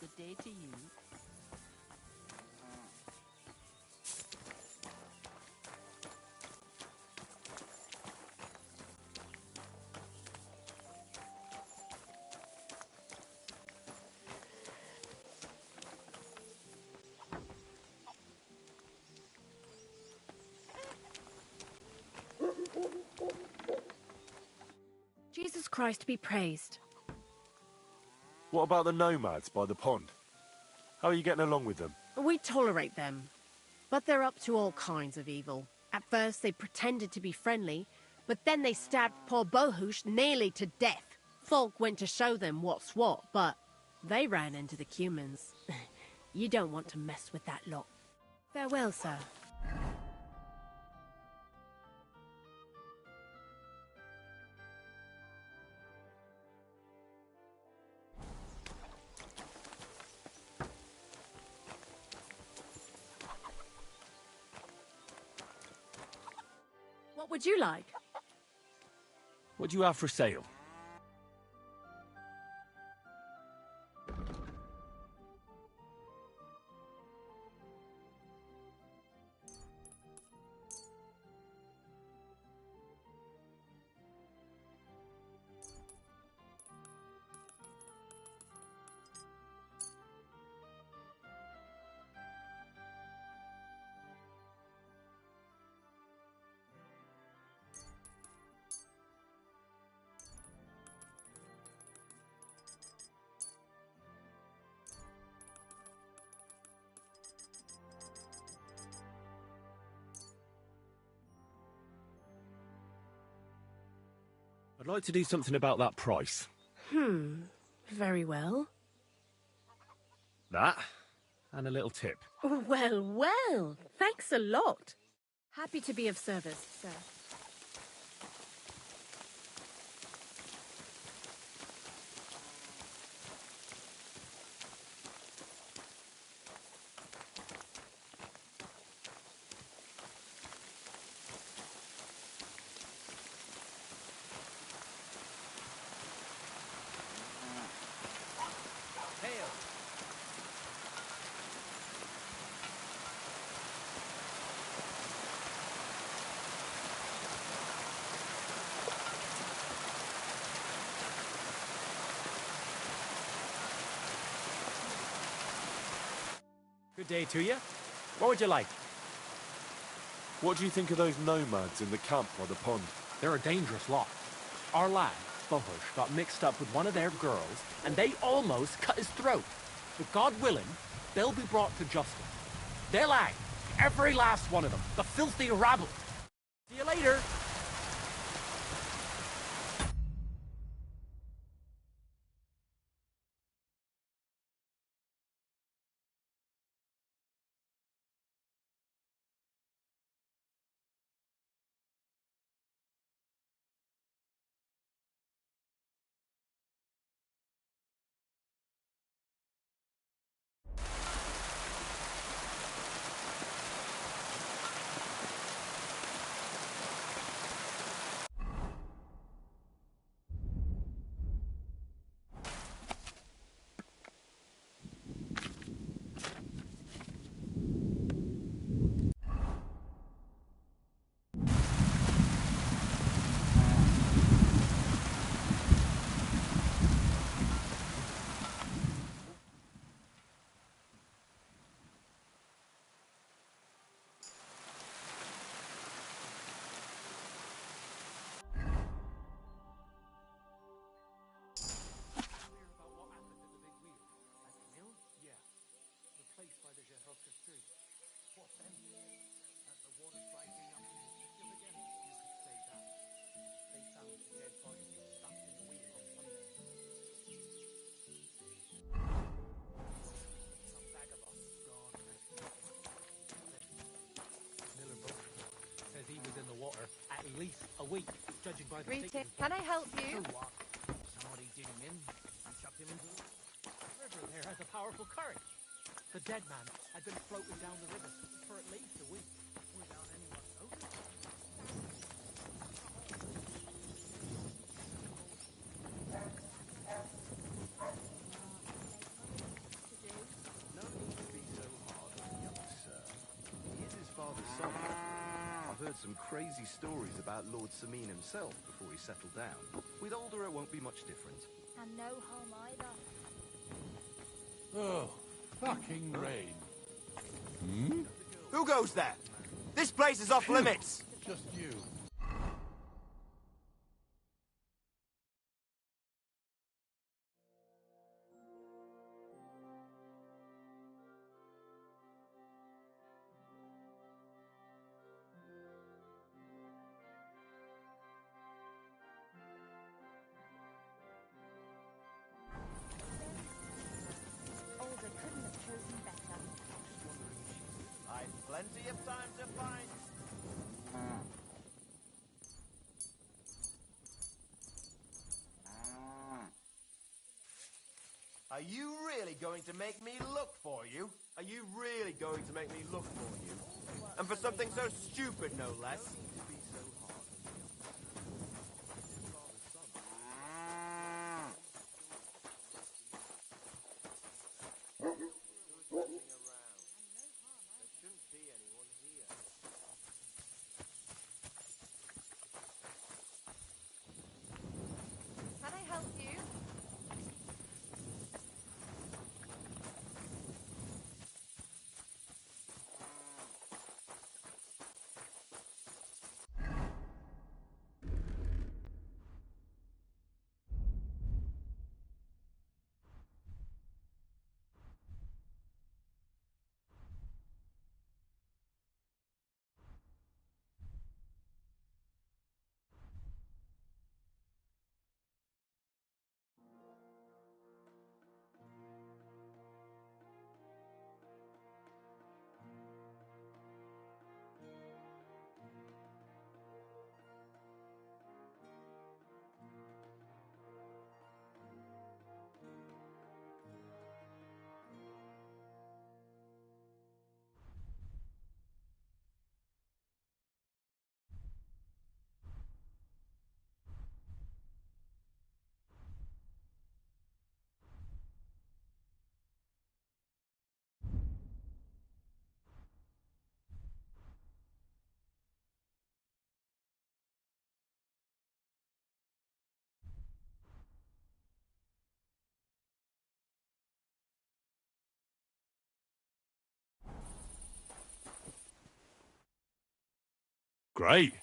Good day to you. Jesus Christ be praised. What about the nomads by the pond? How are you getting along with them? We tolerate them, but they're up to all kinds of evil. At first they pretended to be friendly, but then they stabbed poor Bohush nearly to death. Folk went to show them what's what, but they ran into the Cumans. You don't want to mess with that lot. Farewell, sir. What would you like? What do you have for sale? I'd like to do something about that price. Very well. That, and a little tip. Well, well. Thanks a lot. Happy to be of service, sir. day to you. What would you like? What do you think of those nomads in the camp by the pond? They're a dangerous lot. Our lad, Bohush, got mixed up with one of their girls, and they almost cut his throat. But God willing, they'll be brought to justice. They'll hang, every last one of them, the filthy rabble. See you later. Water at least a week, judging by the Greeting. Can I help you? Somebody dig him in and chucked him into the river. There has a powerful current. The dead man had been floating down the river for at least a week without anyone noticing. No need to be so hard on the young sir. He is his father's son. I've heard some crazy stories about Lord Samin himself before he settled down. With older, it won't be much different. And no home either. Oh, fucking rain. Hmm? Who goes there? This place is off limits! Just you. Older couldn't have chosen better. I've plenty of time to find. Are you really going to make me look for you? Are you really going to make me look for you? And for something so stupid, no less? Can I help you? Great.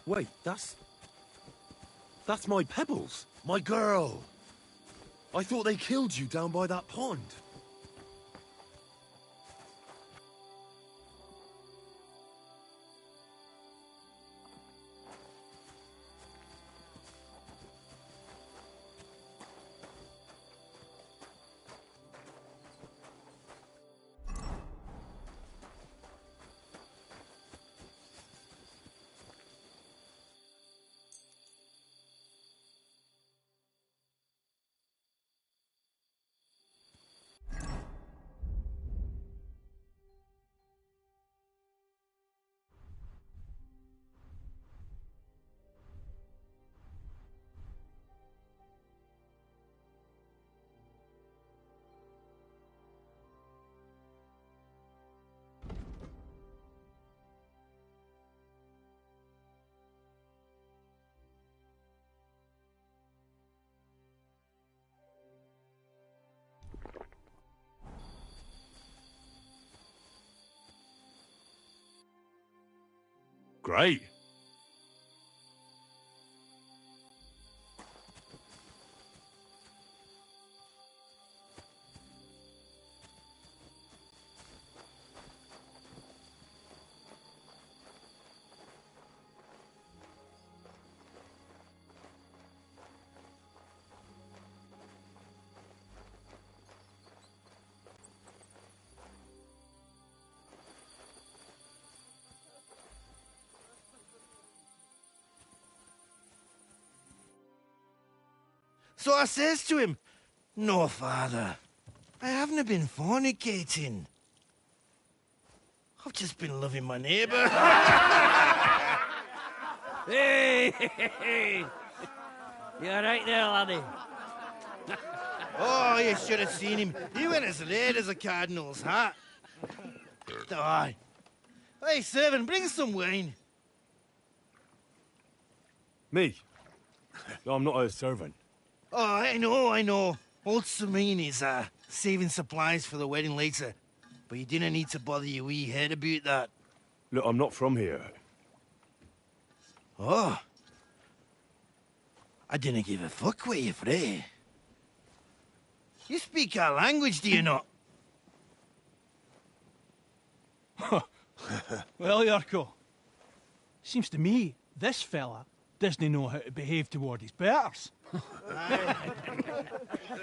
Wait, that's my Pebbles, my girl. I thought they killed you down by that pond. Great. So I says to him, "No, father, I haven't been fornicating. I've just been loving my neighbour." Hey! You alright there, laddie? Oh, you should have seen him. He went as red as a cardinal's hat. Aye. Hey, servant, bring some wine. Me? I'm not a servant. Oh, I know. Old Samine is saving supplies for the wedding later. But you didn't need to bother your wee head about that. Look, I'm not from here. Oh. I didn't give a fuck where you're frae. You speak our language, do you not? Well, Yurko, seems to me this fella doesn't know how to behave toward his betters.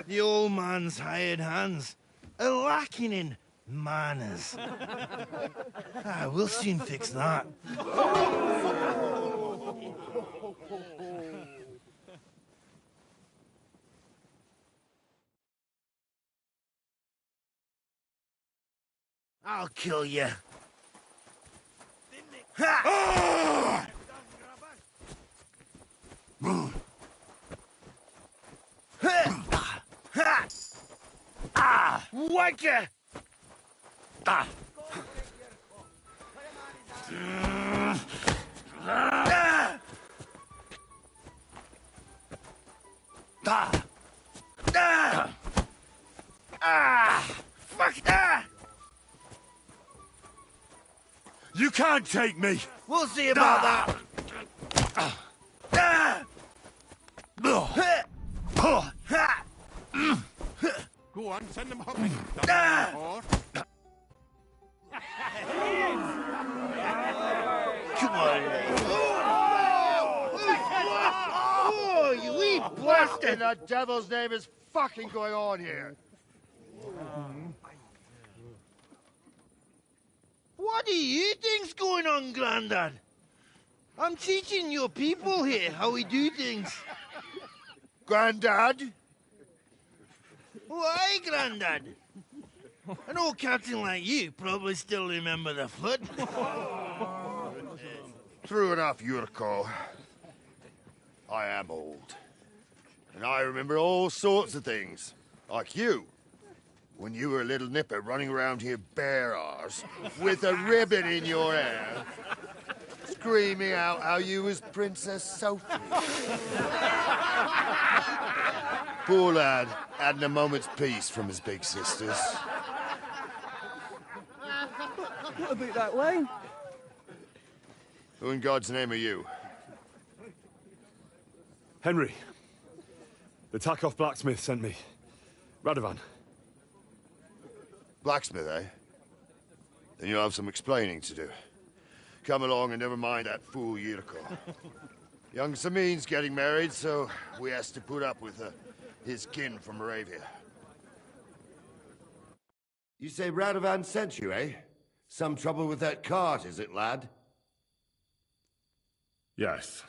The old man's hired hands are lacking in manners. We'll soon fix that. I'll kill you. Ha! Wanker! Fuck! You can't take me! We'll see about that! Go on, send them hopping. Come on, Oh, you wee What in bastard! the devil's name is fucking going on here? What do you think's going on, Grandad? I'm teaching your people here how we do things. Grandad? Why, Grandad? An old captain like you probably still remember the flood. True enough, Yurko. I am old. And I remember all sorts of things. Like you. When you were a little nipper running around here bare arse, with a ribbon in your hair, screaming out how you was Princess Sophie. Poor lad, hadn't a moment's peace from his big sisters. What about that way? Who in God's name are you? Henry. The Takoff blacksmith sent me. Radovan. Blacksmith, eh? Then you'll have some explaining to do. Come along and never mind that fool Yurko. Young Samin's getting married, so we has to put up with his kin from Moravia. You say Radovan sent you, eh? Some trouble with that cart, is it, lad? Yes.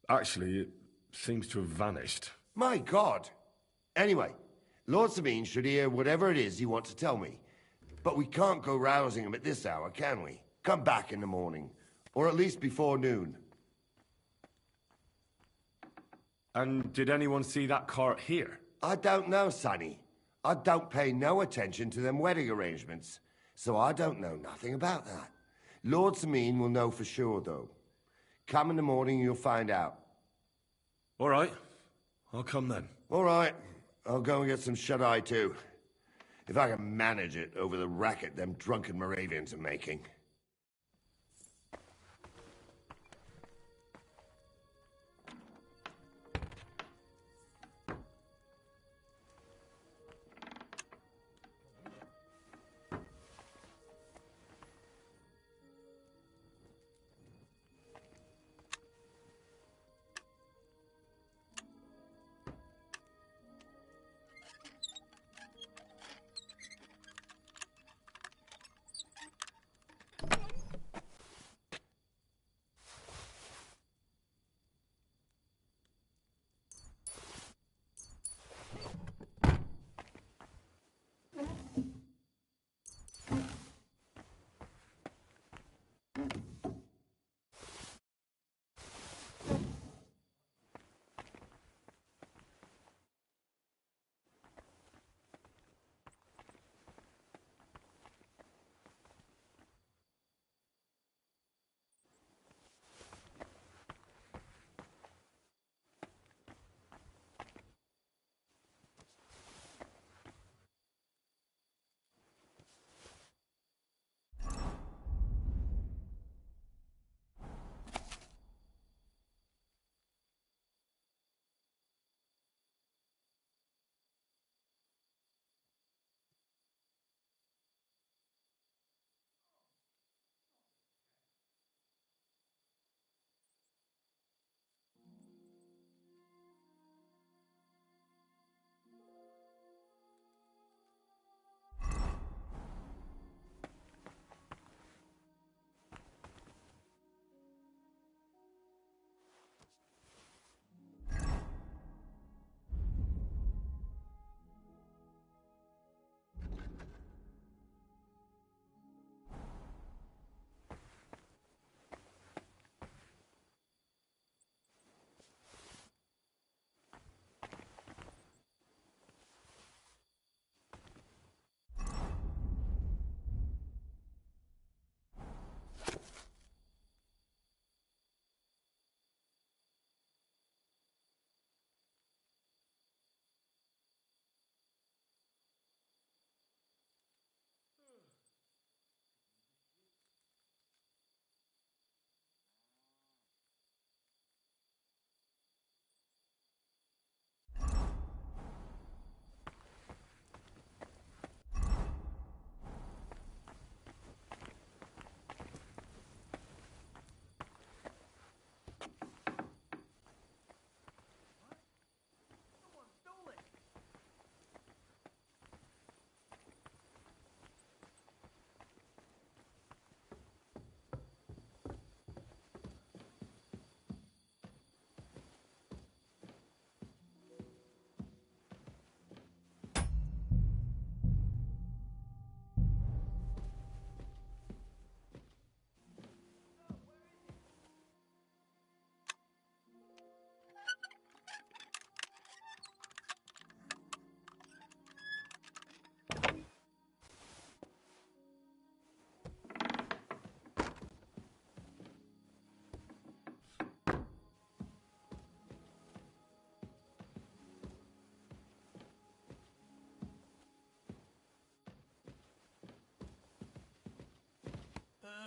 Actually, it seems to have vanished. My God! Anyway, Lord Sabine should hear whatever it is you want to tell me. But we can't go rousing him at this hour, can we? Come back in the morning. Or at least before noon. And did anyone see that cart here? I don't know, Sonny. I don't pay no attention to them wedding arrangements. So I don't know nothing about that. Lord Sabine will know for sure, though. Come in the morning, you'll find out. All right. I'll come then. All right. I'll go and get some shut-eye, too. If I can manage it over the racket them drunken Moravians are making.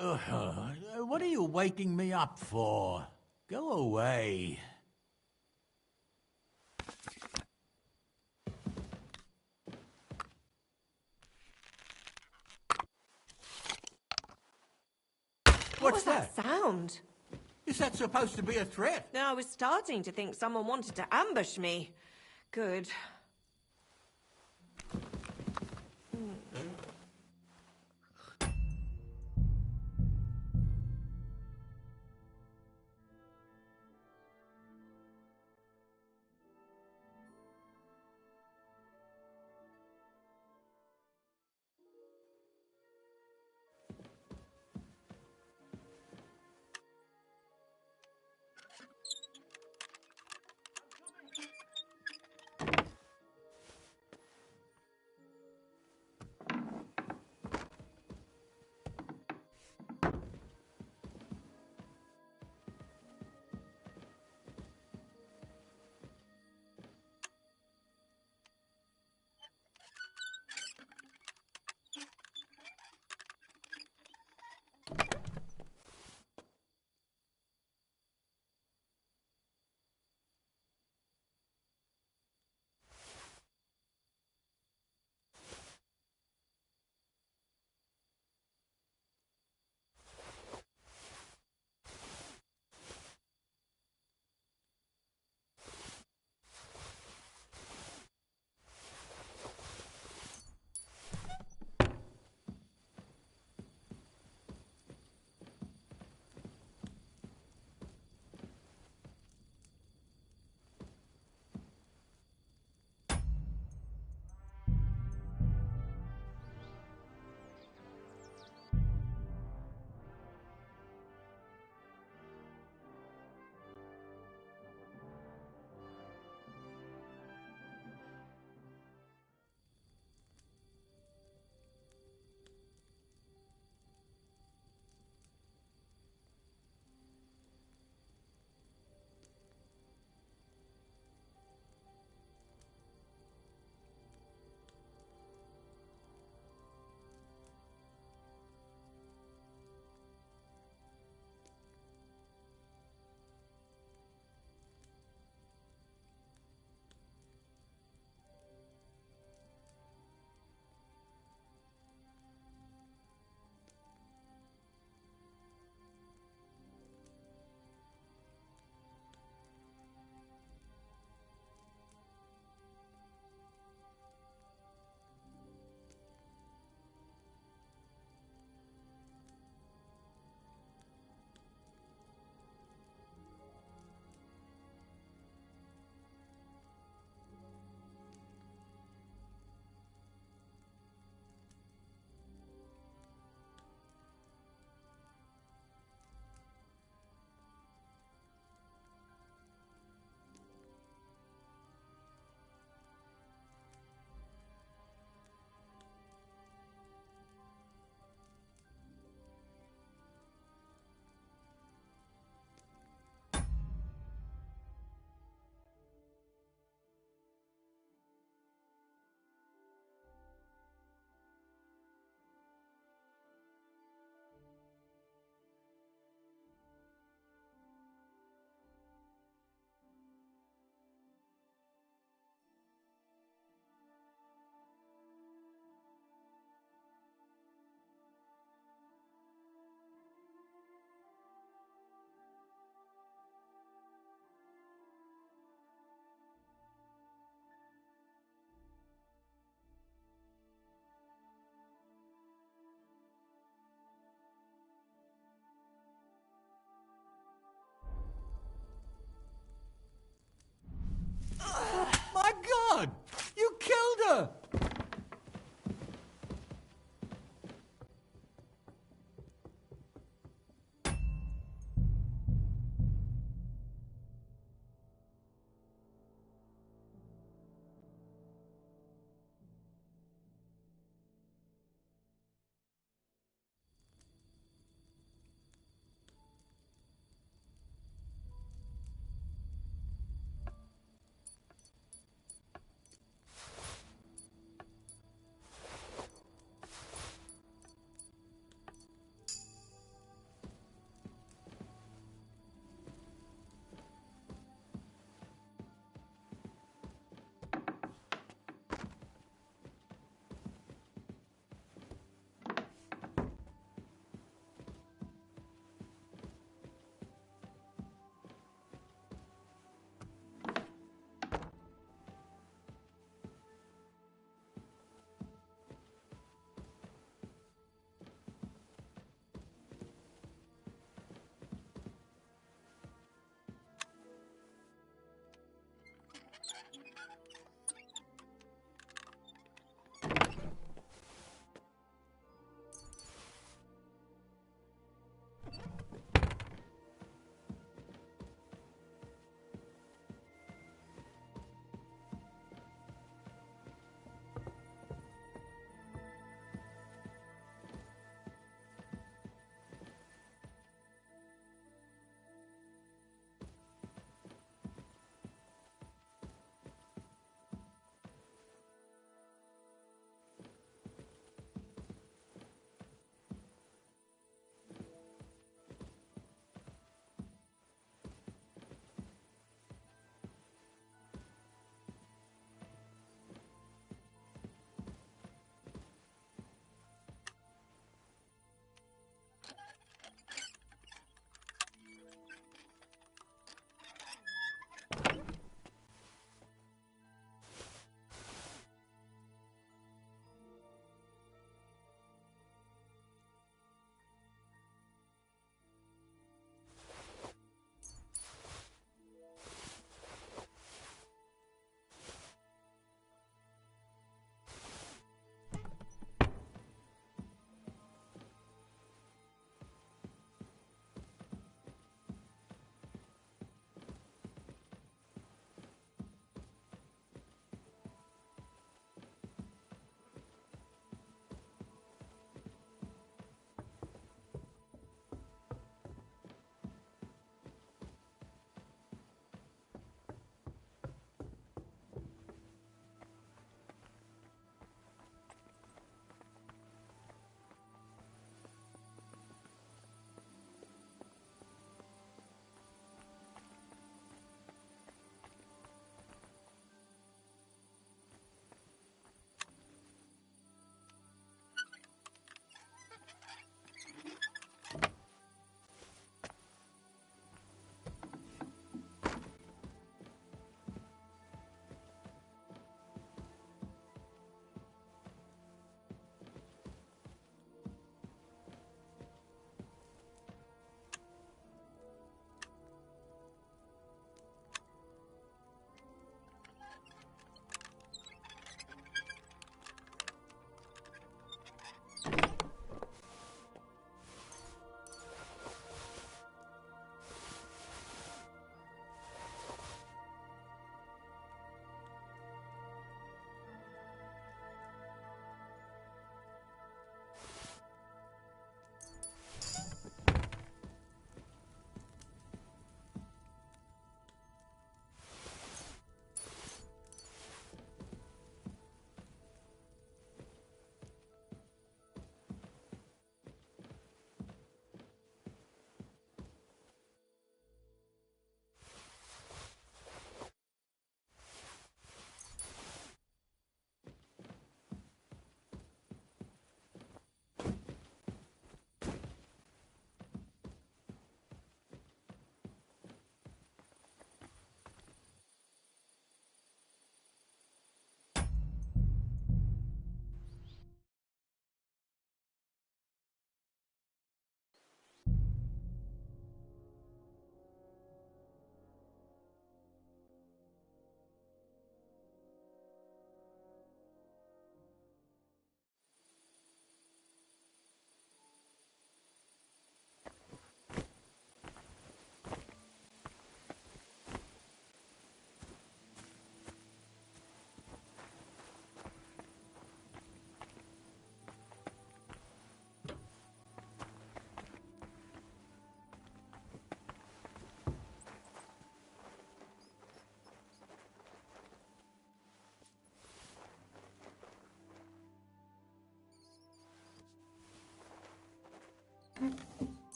What are you waking me up for? Go away. What was that sound? Is that supposed to be a threat? No, I was starting to think someone wanted to ambush me. Good.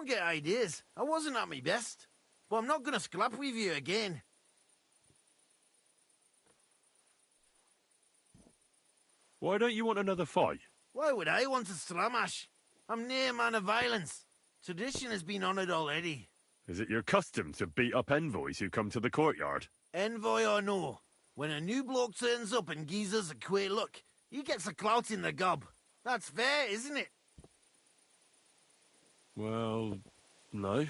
don't get ideas. I wasn't at my best. But I'm not gonna scrap with you again. Why don't you want another fight? Why would I want to stramash? I'm nae a man of violence. Tradition has been honoured already. Is it your custom to beat up envoys who come to the courtyard? Envoy or no, when a new bloke turns up and gives us a queer look, he gets a clout in the gob. That's fair, isn't it? Well, no.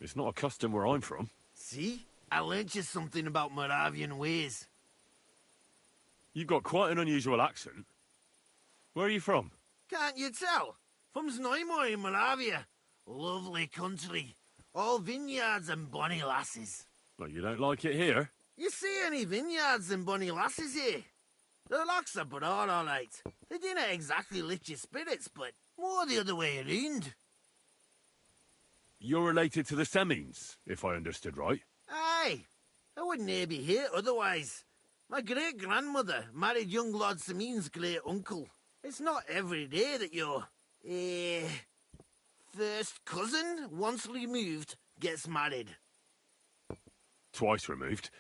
It's not a custom where I'm from. See? I learnt you something about Moravian ways. You've got quite an unusual accent. Where are you from? Can't you tell? From Znaimoy in Moravia. Lovely country. All vineyards and bonny lasses. Well, you don't like it here? You see any vineyards and bonny lasses here? The locks are broad, all right. They didn't exactly lift your spirits, but more the other way around. You're related to the Semines, if I understood right. Aye. I wouldn't be here otherwise. My great-grandmother married young Lord Semine's great-uncle. It's not every day that your, first cousin, once removed, gets married. Twice removed,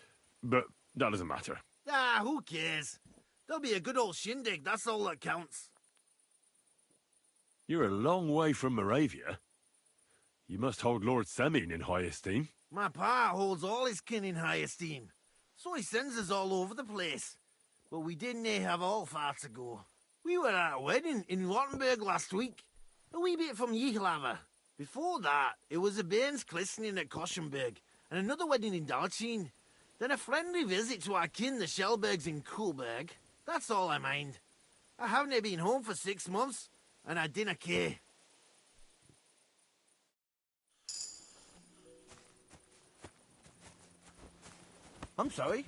but that doesn't matter. Ah, who cares? There'll be a good old shindig, that's all that counts. You're a long way from Moravia. You must hold Lord Semine in high esteem. My pa holds all his kin in high esteem, so he sends us all over the place. But we didn't have all far to go. We were at a wedding in Rottenburg last week, a wee bit from Yichlava. Before that, it was a bairn's christening at Koschenberg, and another wedding in Dalchin. Then a friendly visit to our kin, the Shellbergs in Kuhlberg. That's all I mind. I haven't been home for 6 months, and I dinna care. I'm sorry.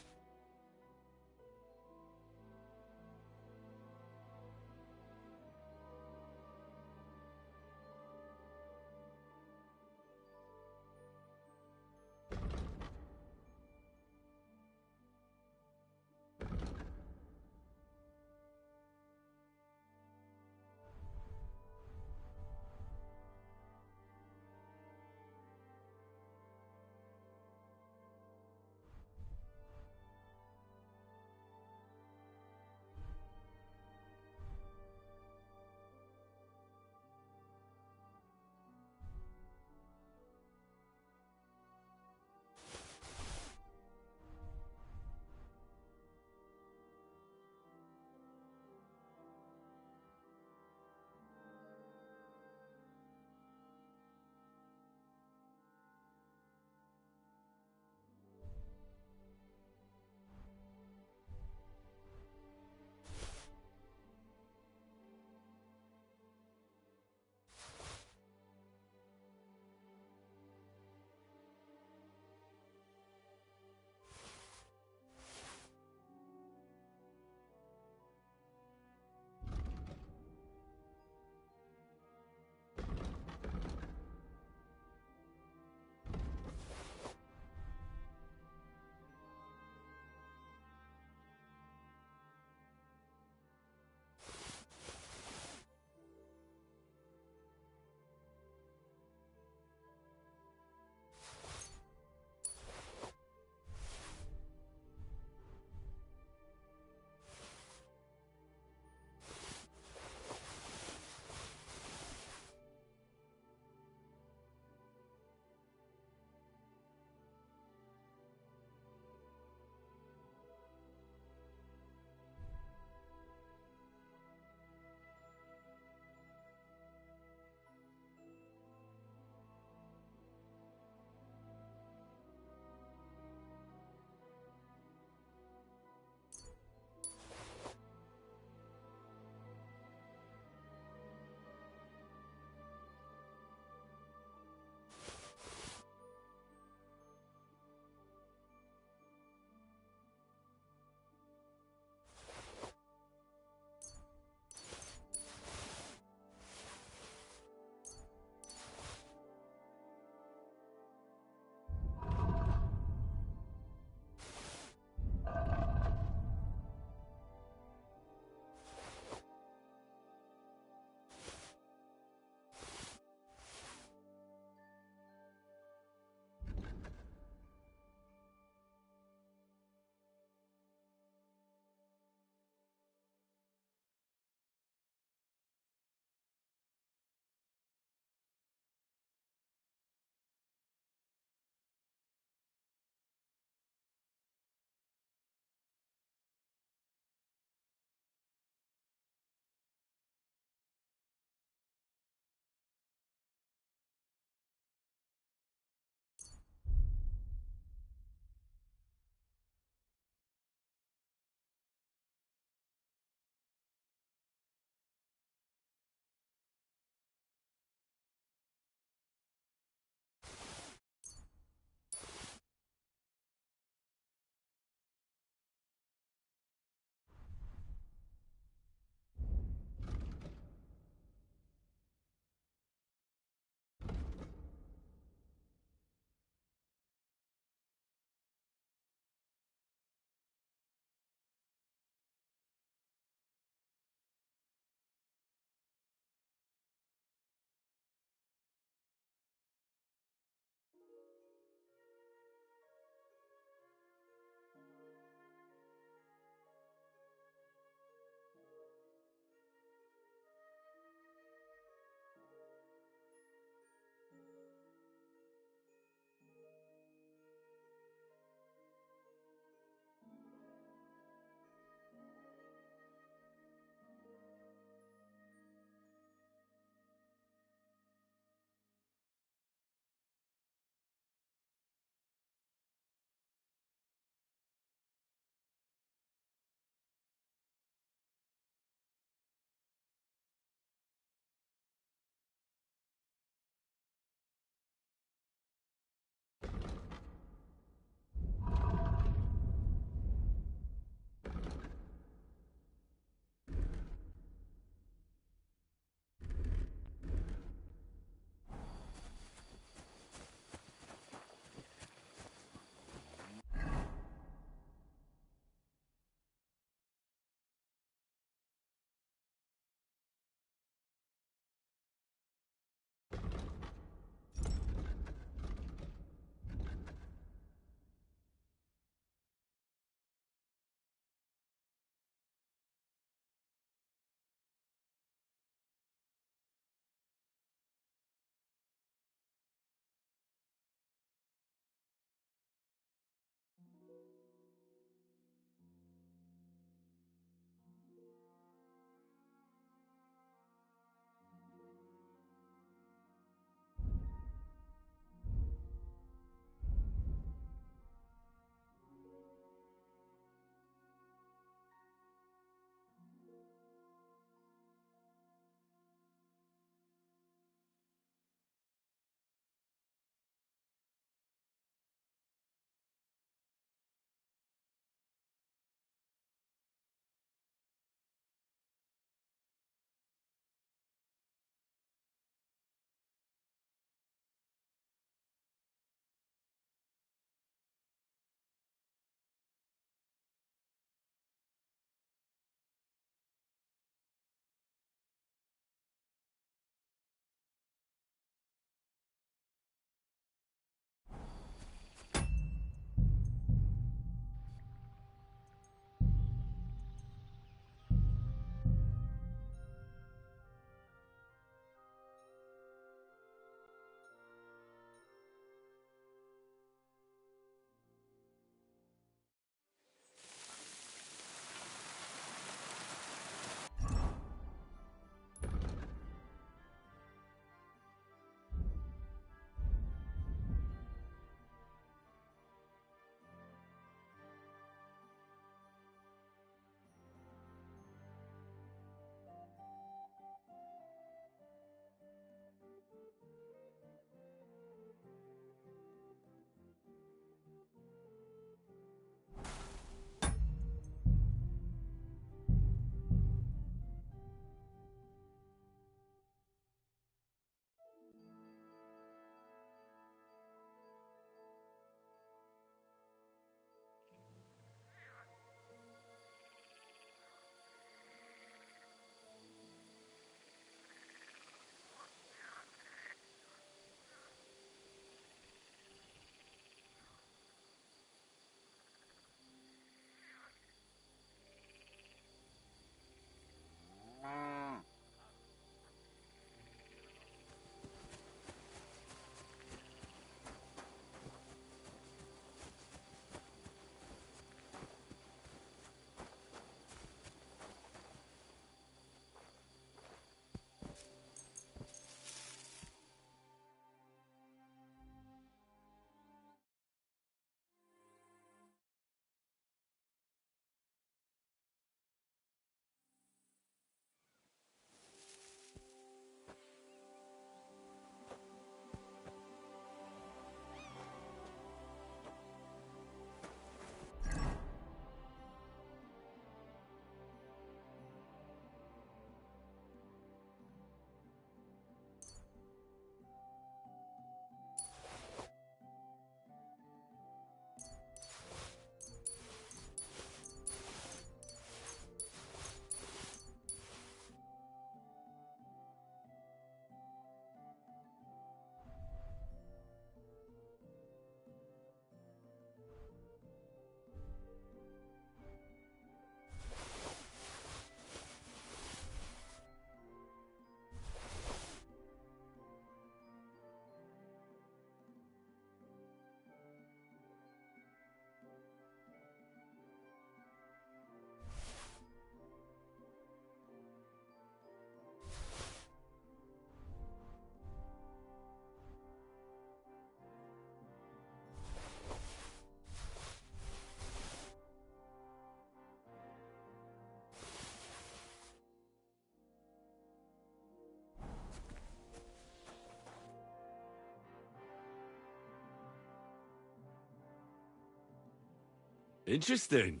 Interesting.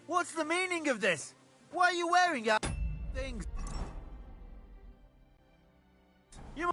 What's the meaning of this? Why are you wearing our things? You...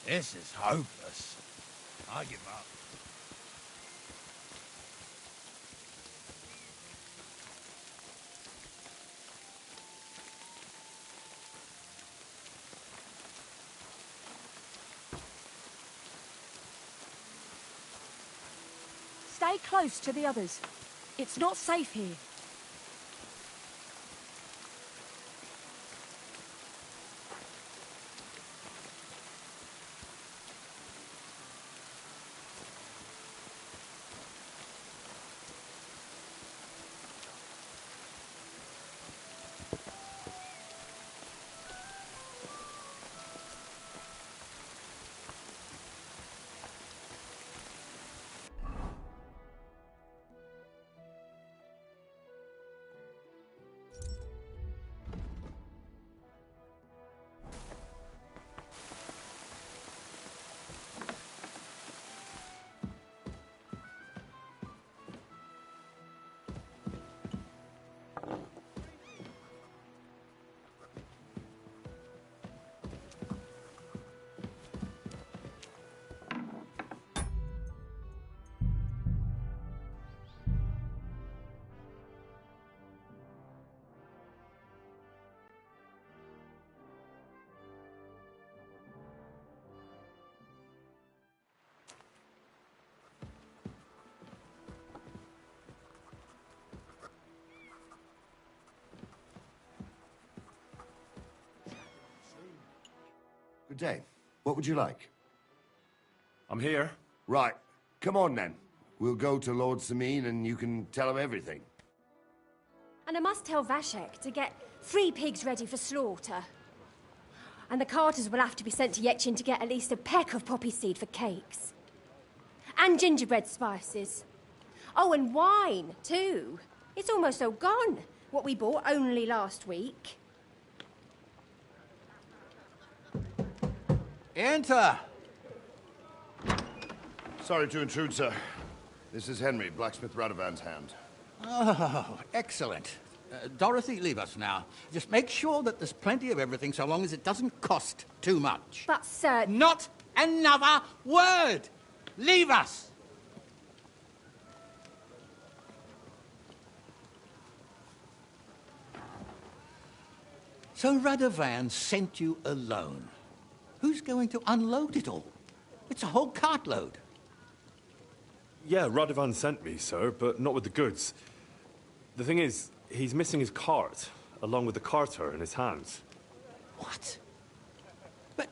This is hopeless. I give up. Stay close to the others. It's not safe here. Good day. What would you like? I'm here. Right. Come on, then. We'll go to Lord Sameen and you can tell him everything. And I must tell Vashek to get 3 pigs ready for slaughter. And the carters will have to be sent to Yechin to get at least a peck of poppy seed for cakes. And gingerbread spices. Oh, and wine, too. It's almost all gone, what we bought only last week. Enter! Sorry to intrude, sir. This is Henry, blacksmith Radovan's hand. Oh, excellent. Dorothy, leave us now. Just make sure that there's plenty of everything so long as it doesn't cost too much. But, sir... Not another word. Leave us. So Radovan sent you alone. Who's going to unload it all? It's a whole cartload. Yeah, Radovan sent me, sir, but not with the goods. The thing is, he's missing his cart, along with the carter in his hands. What? But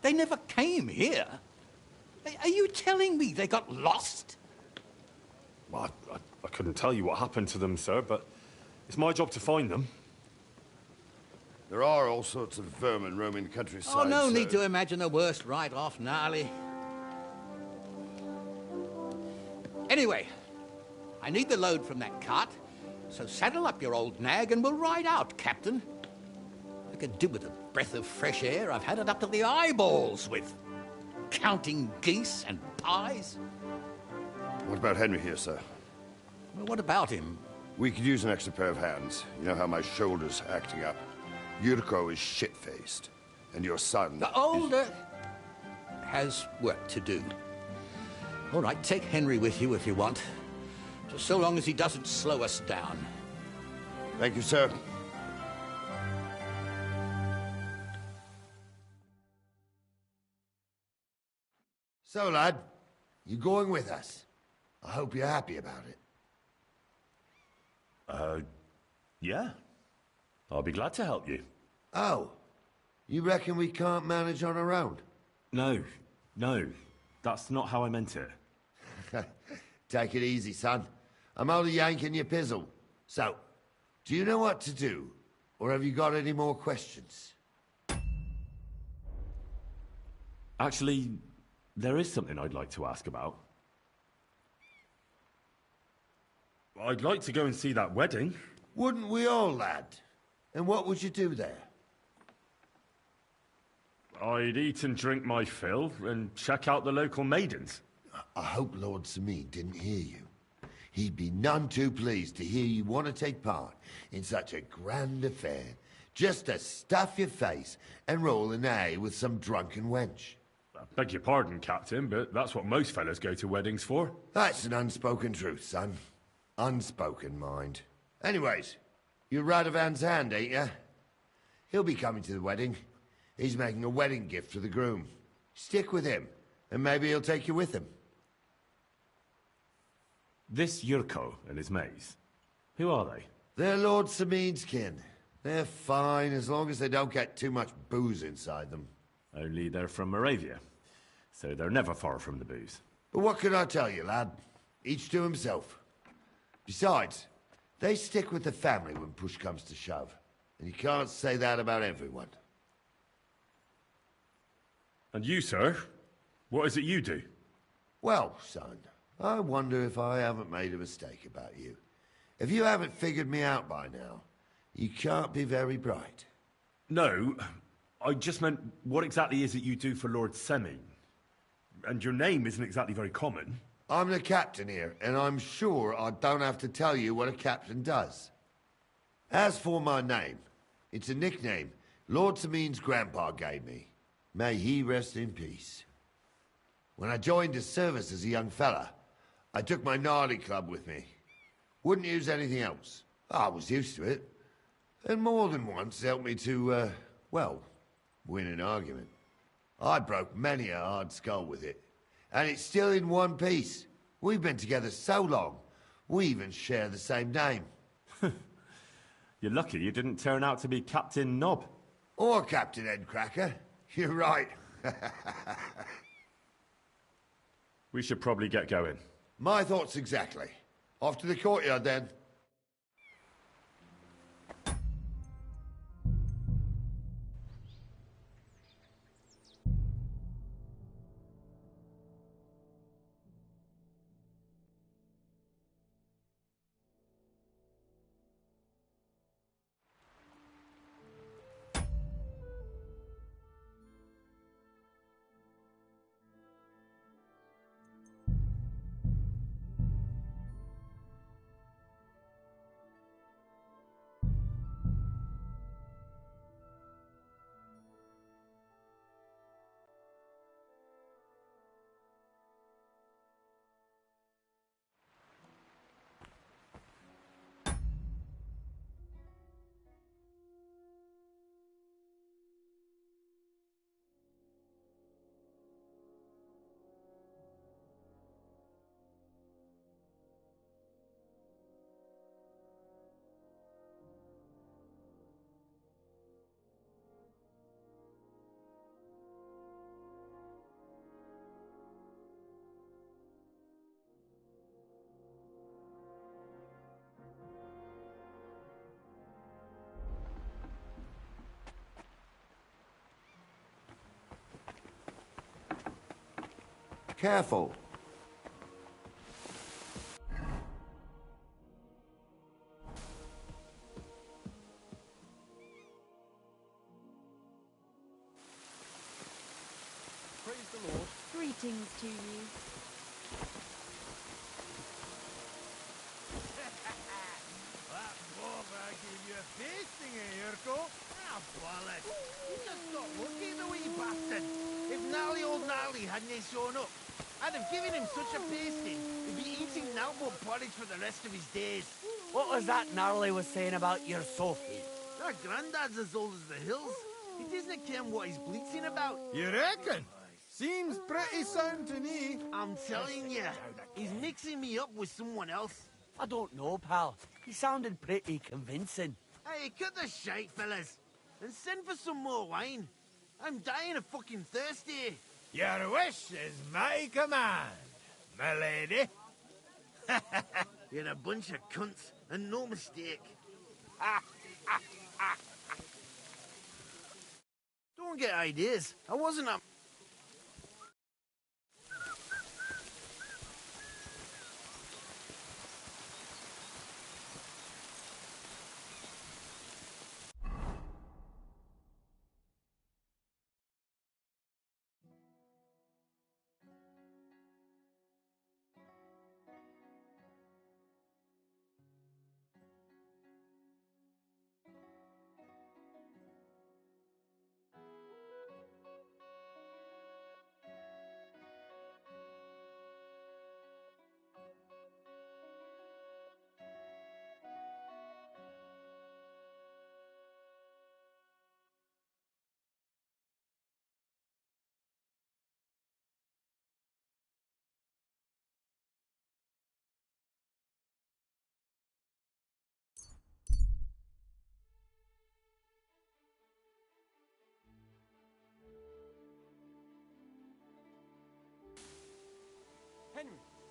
they never came here. Are you telling me they got lost? Well, I couldn't tell you what happened to them, sir, but it's my job to find them. There are all sorts of vermin roaming the countryside. Oh, no sir. need to imagine the worst right off, gnarly. Anyway, I need the load from that cart, so saddle up your old nag and we'll ride out, Captain. I could do with a breath of fresh air. I've had it up to the eyeballs with counting geese and pies. What about Henry here, sir? Well, what about him? We could use an extra pair of hands. You know how my shoulder's acting up. Yurko is shit-faced, and your son... The older has work to do. All right, take Henry with you if you want. Just so long as he doesn't slow us down. Thank you, sir. So, lad, you going with us? I hope you're happy about it. Yeah. I'll be glad to help you. Oh, you reckon we can't manage on our own? No, that's not how I meant it. Take it easy, son. I'm only yanking your pizzle. So, do you know what to do? Or have you got any more questions? Actually, there is something I'd like to ask about. I'd like to go and see that wedding. Wouldn't we all, lad? And what would you do there? I'd eat and drink my fill and check out the local maidens. I hope Lord Sameen didn't hear you. He'd be none too pleased to hear you want to take part in such a grand affair, just to stuff your face and roll an A with some drunken wench. I beg your pardon, Captain, but that's what most fellas go to weddings for. That's an unspoken truth, son. Unspoken, mind. Anyways, you're Radovan's hand, ain't ya? He'll be coming to the wedding. He's making a wedding gift for the groom. Stick with him, and maybe he'll take you with him. This Yurko and his mates, who are they? They're Lord Sameen's kin. They're fine as long as they don't get too much booze inside them. Only they're from Moravia, so they're never far from the booze. But what can I tell you, lad? Each to himself. Besides, they stick with the family when push comes to shove. And you can't say that about everyone. And you, sir? What is it you do? Well, son, I wonder if I haven't made a mistake about you. If you haven't figured me out by now, you can't be very bright. No, I just meant, what exactly is it you do for Lord Seming? And your name isn't exactly very common. I'm the captain here, and I'm sure I don't have to tell you what a captain does. As for my name, it's a nickname Lord Sameen's grandpa gave me. May he rest in peace. When I joined his service as a young fella, I took my gnarly club with me. Wouldn't use anything else. I was used to it. And more than once helped me to, well, win an argument. I broke many a hard skull with it. And it's still in one piece. We've been together so long, we even share the same name. You're lucky you didn't turn out to be Captain Knob. Or Captain Headcracker. You're right. We should probably get going. My thoughts exactly. Off to the courtyard, then. Careful. Praise the Lord. Greetings to you. That bogger gave you a pasting, Yurko? Ah, bollocks. You just got lucky, the wee bastard. If gnarly old gnarly hadn't shown up, I'd have given him such a pasting, he'd be eating Nalbo porridge for the rest of his days. What was that gnarly was saying about your Sophie? Our granddad's as old as the hills. He doesn't care what he's bleating about. You reckon? Seems pretty sound to me. I'm telling you, he's mixing me up with someone else. I don't know, pal. He sounded pretty convincing. Hey, cut the shite, fellas, and send for some more wine. I'm dying of fucking thirst here. Your wish is my command, my lady. You're a bunch of cunts, and no mistake. Don't get ideas. I wasn't up.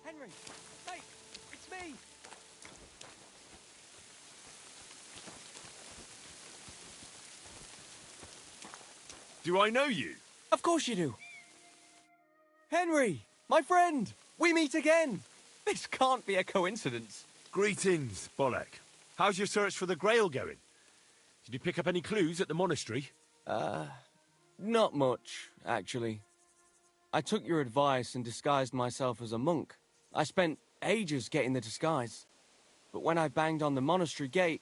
Henry! Hey! It's me! Do I know you? Of course you do. Henry! My friend! We meet again! This can't be a coincidence. Greetings, Bolek. How's your search for the Grail going? Did you pick up any clues at the monastery? Not much, actually. I took your advice and disguised myself as a monk. I spent ages getting the disguise. But when I banged on the monastery gate,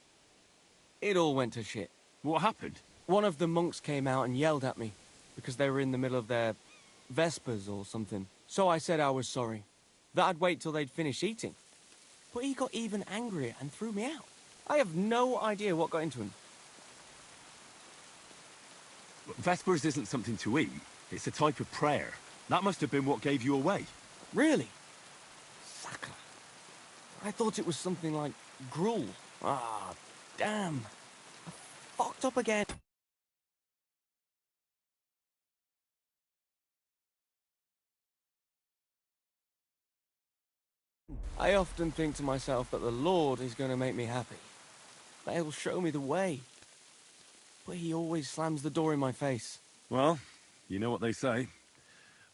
it all went to shit. What happened? One of the monks came out and yelled at me because they were in the middle of their vespers or something. So I said I was sorry, that I'd wait till they'd finish eating. But he got even angrier and threw me out. I have no idea what got into him. Vespers isn't something to eat. It's a type of prayer. That must have been what gave you away. Really? Sacre. I thought it was something like gruel. Ah, damn. I fucked up again. I often think to myself that the Lord is going to make me happy. That he'll show me the way. But he always slams the door in my face. Well, you know what they say.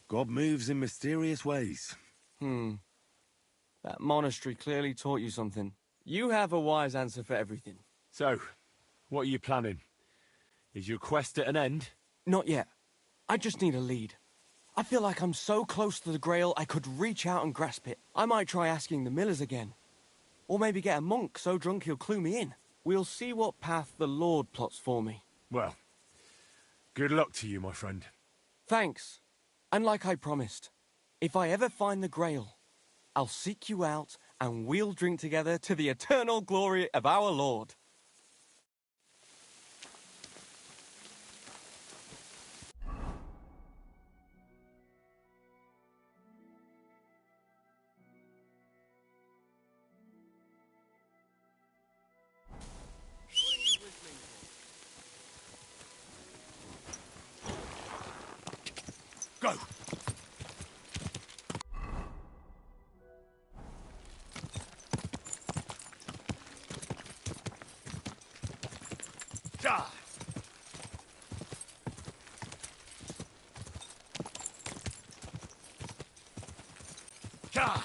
God moves in mysterious ways. That monastery clearly taught you something. You have a wise answer for everything. So, what are you planning? Is your quest at an end? Not yet. I just need a lead. I feel like I'm so close to the Grail I could reach out and grasp it. I might try asking the millers again. Or maybe get a monk so drunk he'll clue me in. We'll see what path the Lord plots for me. Well, good luck to you, my friend. Thanks. And like I promised, if I ever find the Grail, I'll seek you out and we'll drink together to the eternal glory of our Lord. Go! Ja! God.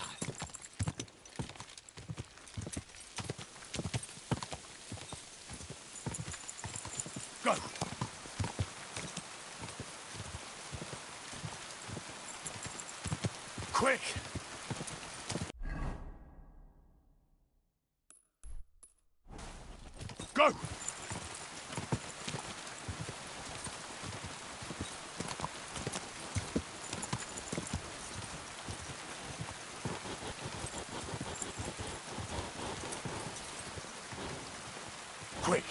Go! Quick! Go! Quick!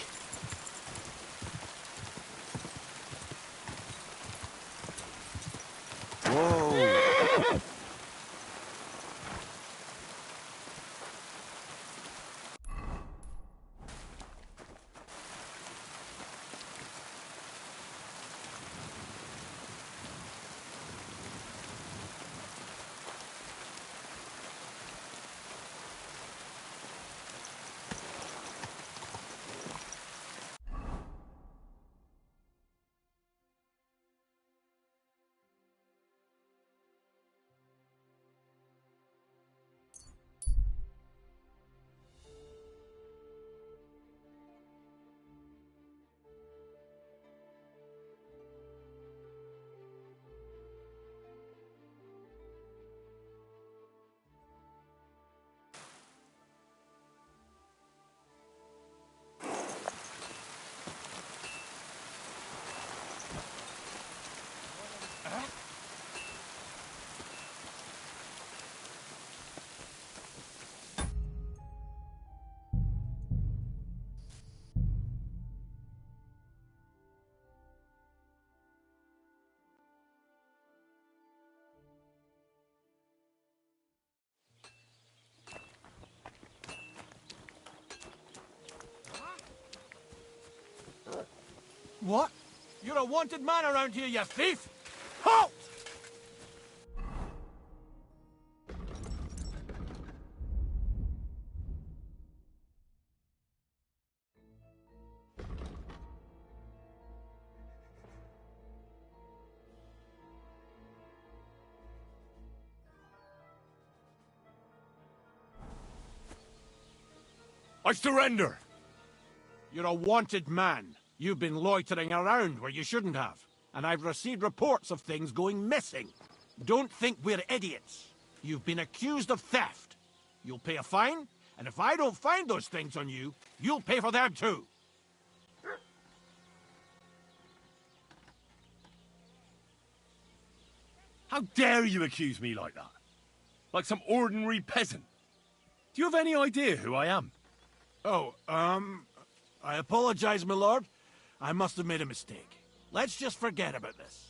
Whoa! What? You're a wanted man around here, you thief! Halt! I surrender! You're a wanted man. You've been loitering around where you shouldn't have. And I've received reports of things going missing. Don't think we're idiots. You've been accused of theft. You'll pay a fine, and if I don't find those things on you, you'll pay for them too. How dare you accuse me like that? Like some ordinary peasant? Do you have any idea who I am? Oh, I apologize, my lord. I must have made a mistake. Let's just forget about this.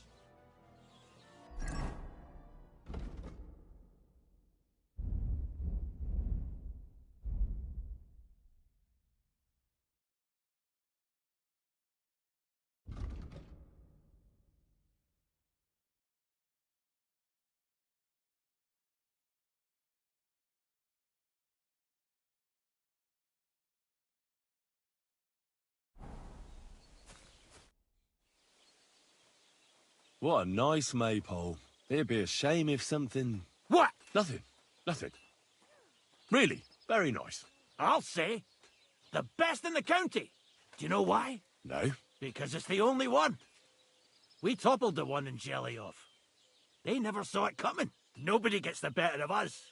What a nice maypole. It'd be a shame if something... What? Nothing. Nothing. Really, very nice. I'll say. The best in the county. Do you know why? No. Because it's the only one. We toppled the one in Jelly off. They never saw it coming. Nobody gets the better of us.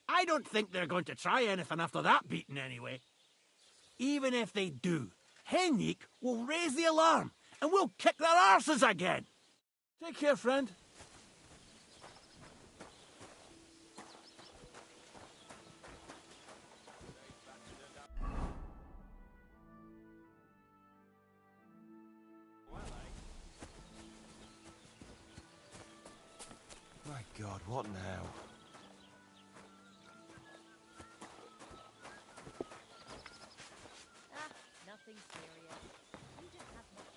I don't think they're going to try anything after that beating anyway. Even if they do, Henrik will raise the alarm and we'll kick their arses again. Take care, friend. My God, what now? Nothing serious. You just have nothing.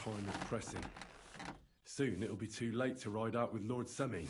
Time is pressing. Soon it'll be too late to ride out with Lord Semi.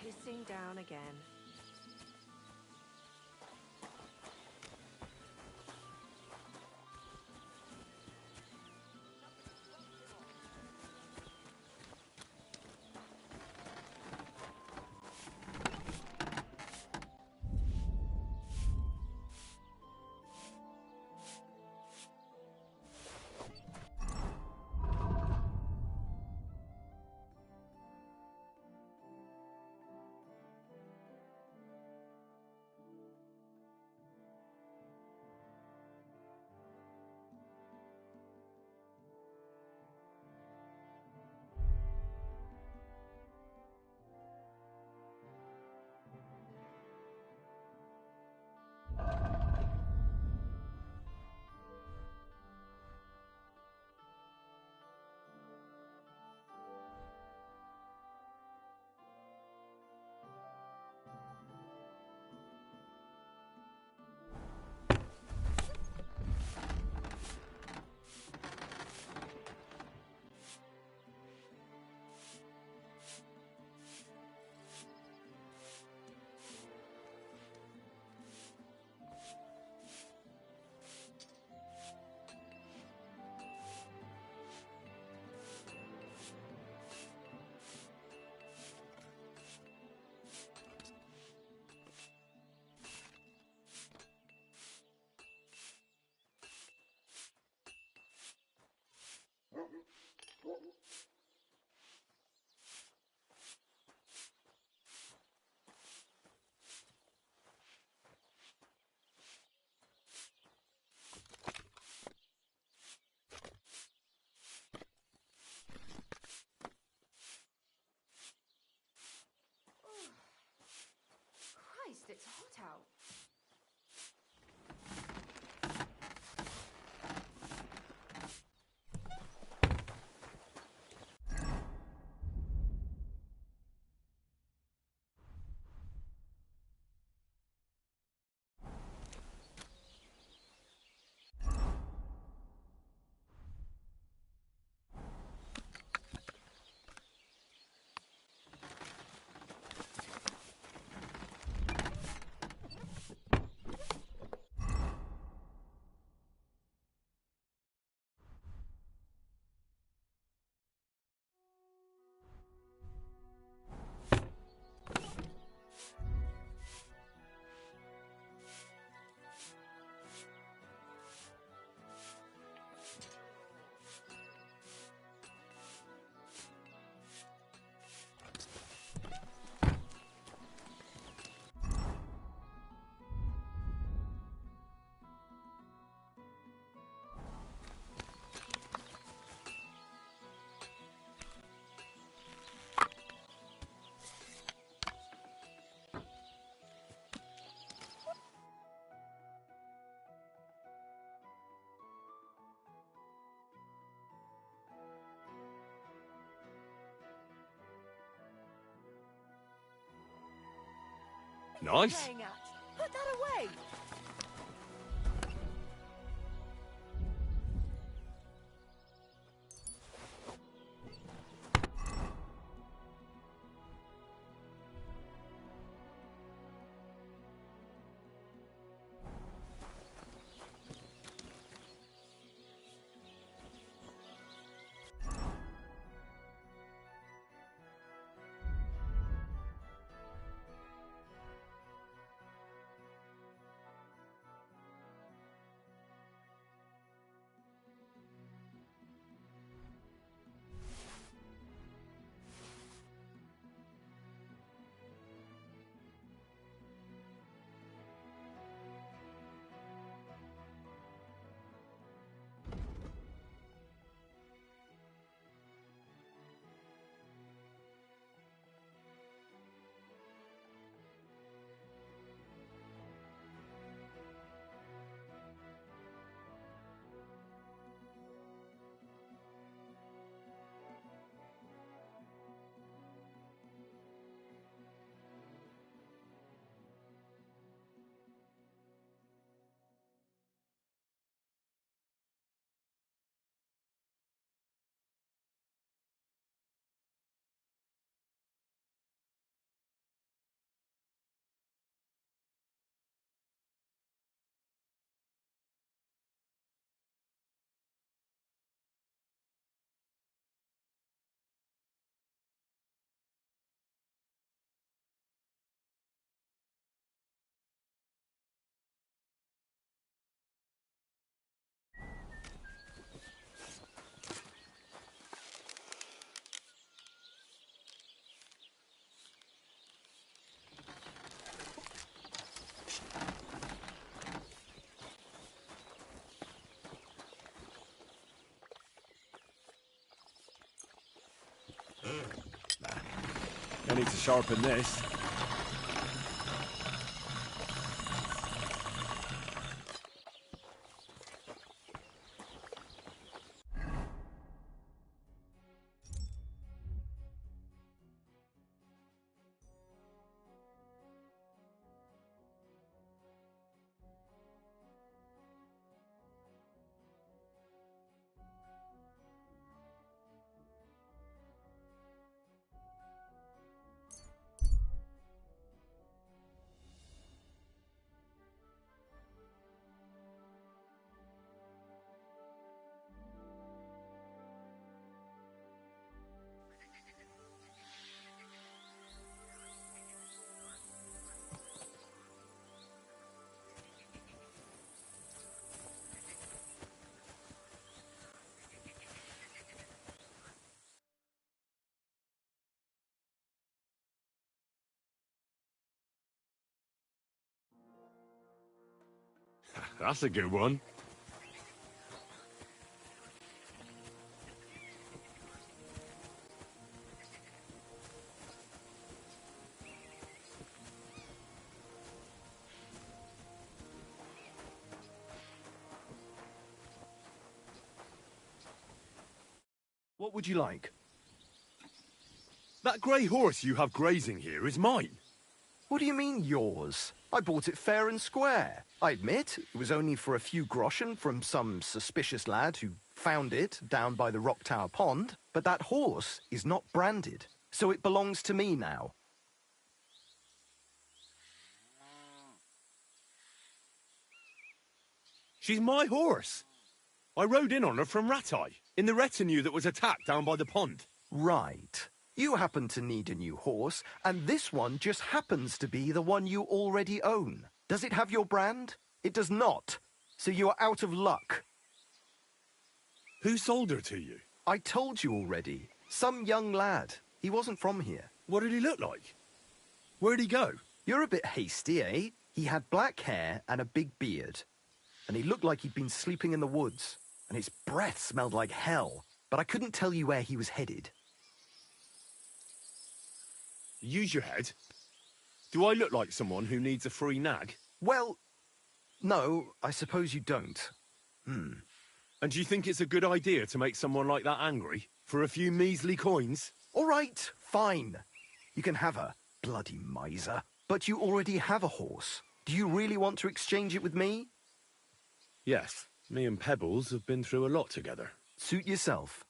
Pissing down again. it's hot out. Nice. Playing at? Put that away! I need to sharpen this. That's a good one. What would you like? That grey horse you have grazing here is mine. What do you mean, yours? I bought it fair and square. I admit, it was only for a few groschen from some suspicious lad who found it down by the Rock Tower Pond, but that horse is not branded, so it belongs to me now. She's my horse. I rode in on her from Ratai, in the retinue that was attacked down by the pond. Right. You happen to need a new horse, and this one just happens to be the one you already own. Does it have your brand? It does not. So you are out of luck. Who sold her to you? I told you already. Some young lad. He wasn't from here. What did he look like? Where'd he go? You're a bit hasty, eh? He had black hair and a big beard. And he looked like he'd been sleeping in the woods. And his breath smelled like hell. But I couldn't tell you where he was headed. Use your head. Do I look like someone who needs a free nag? Well, no, I suppose you don't. And do you think it's a good idea to make someone like that angry? For a few measly coins? All right, fine. You can have her, bloody miser. But you already have a horse. Do you really want to exchange it with me? Yes, me and Pebbles have been through a lot together. Suit yourself.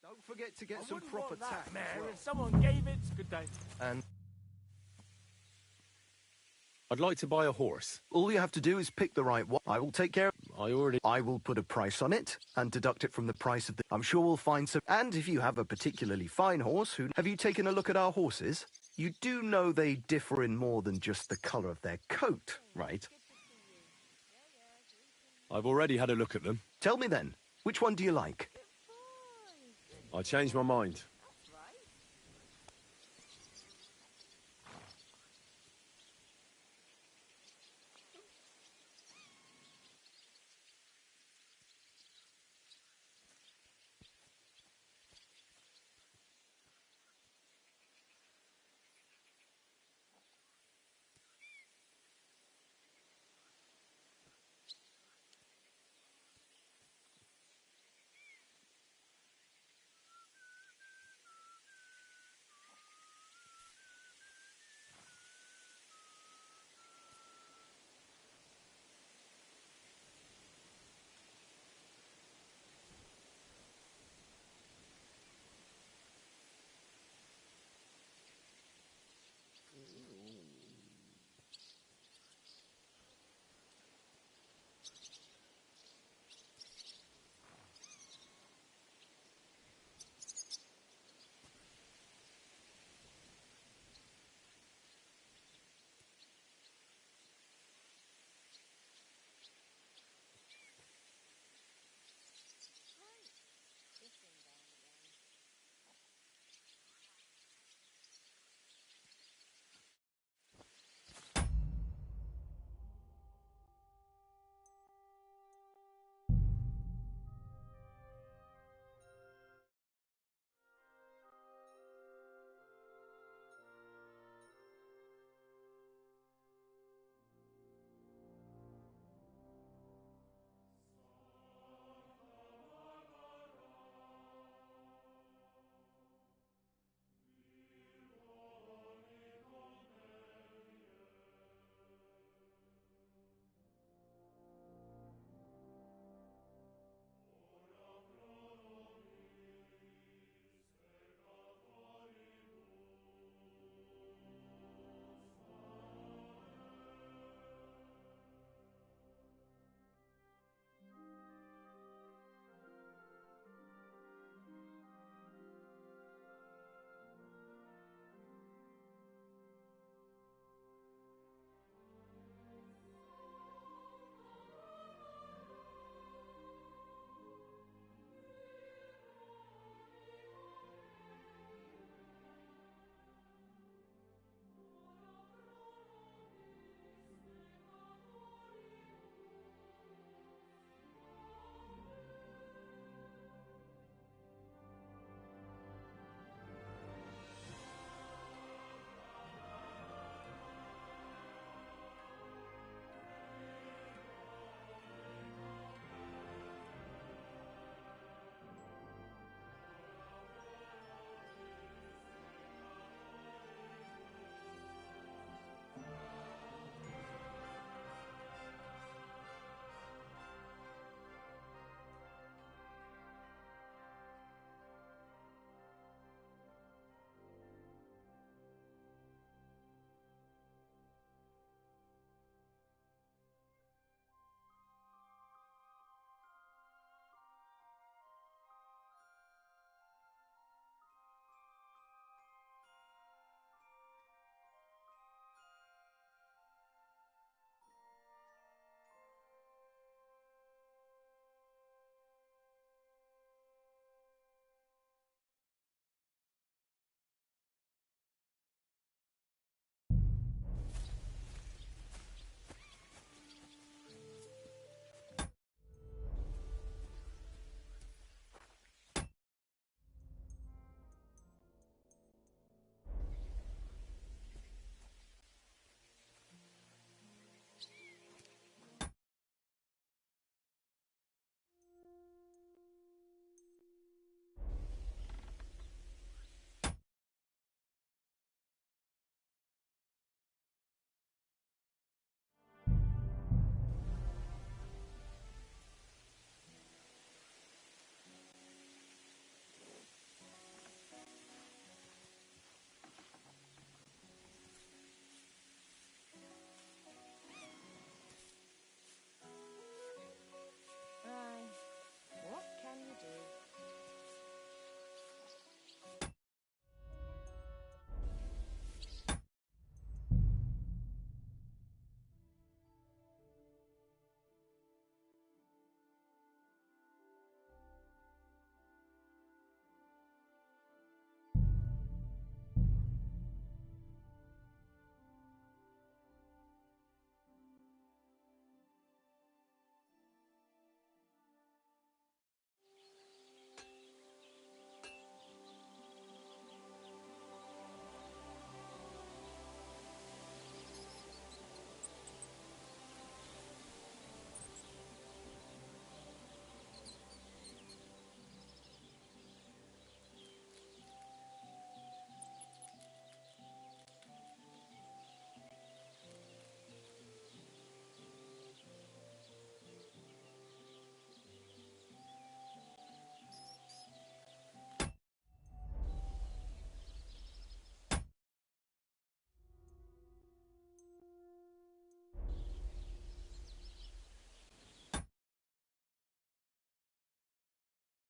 Don't forget to get some proper tack. Mare, if someone gave it, good day. And I'd like to buy a horse. all you have to do is pick the right one. I will take care. I will put a price on it and deduct it from the price of the... I'm sure we'll find some... And if you have a particularly fine horse, have you taken a look at our horses? You do know they differ in more than just the colour of their coat, right? I've already had a look at them. Tell me then, which one do you like? I changed my mind.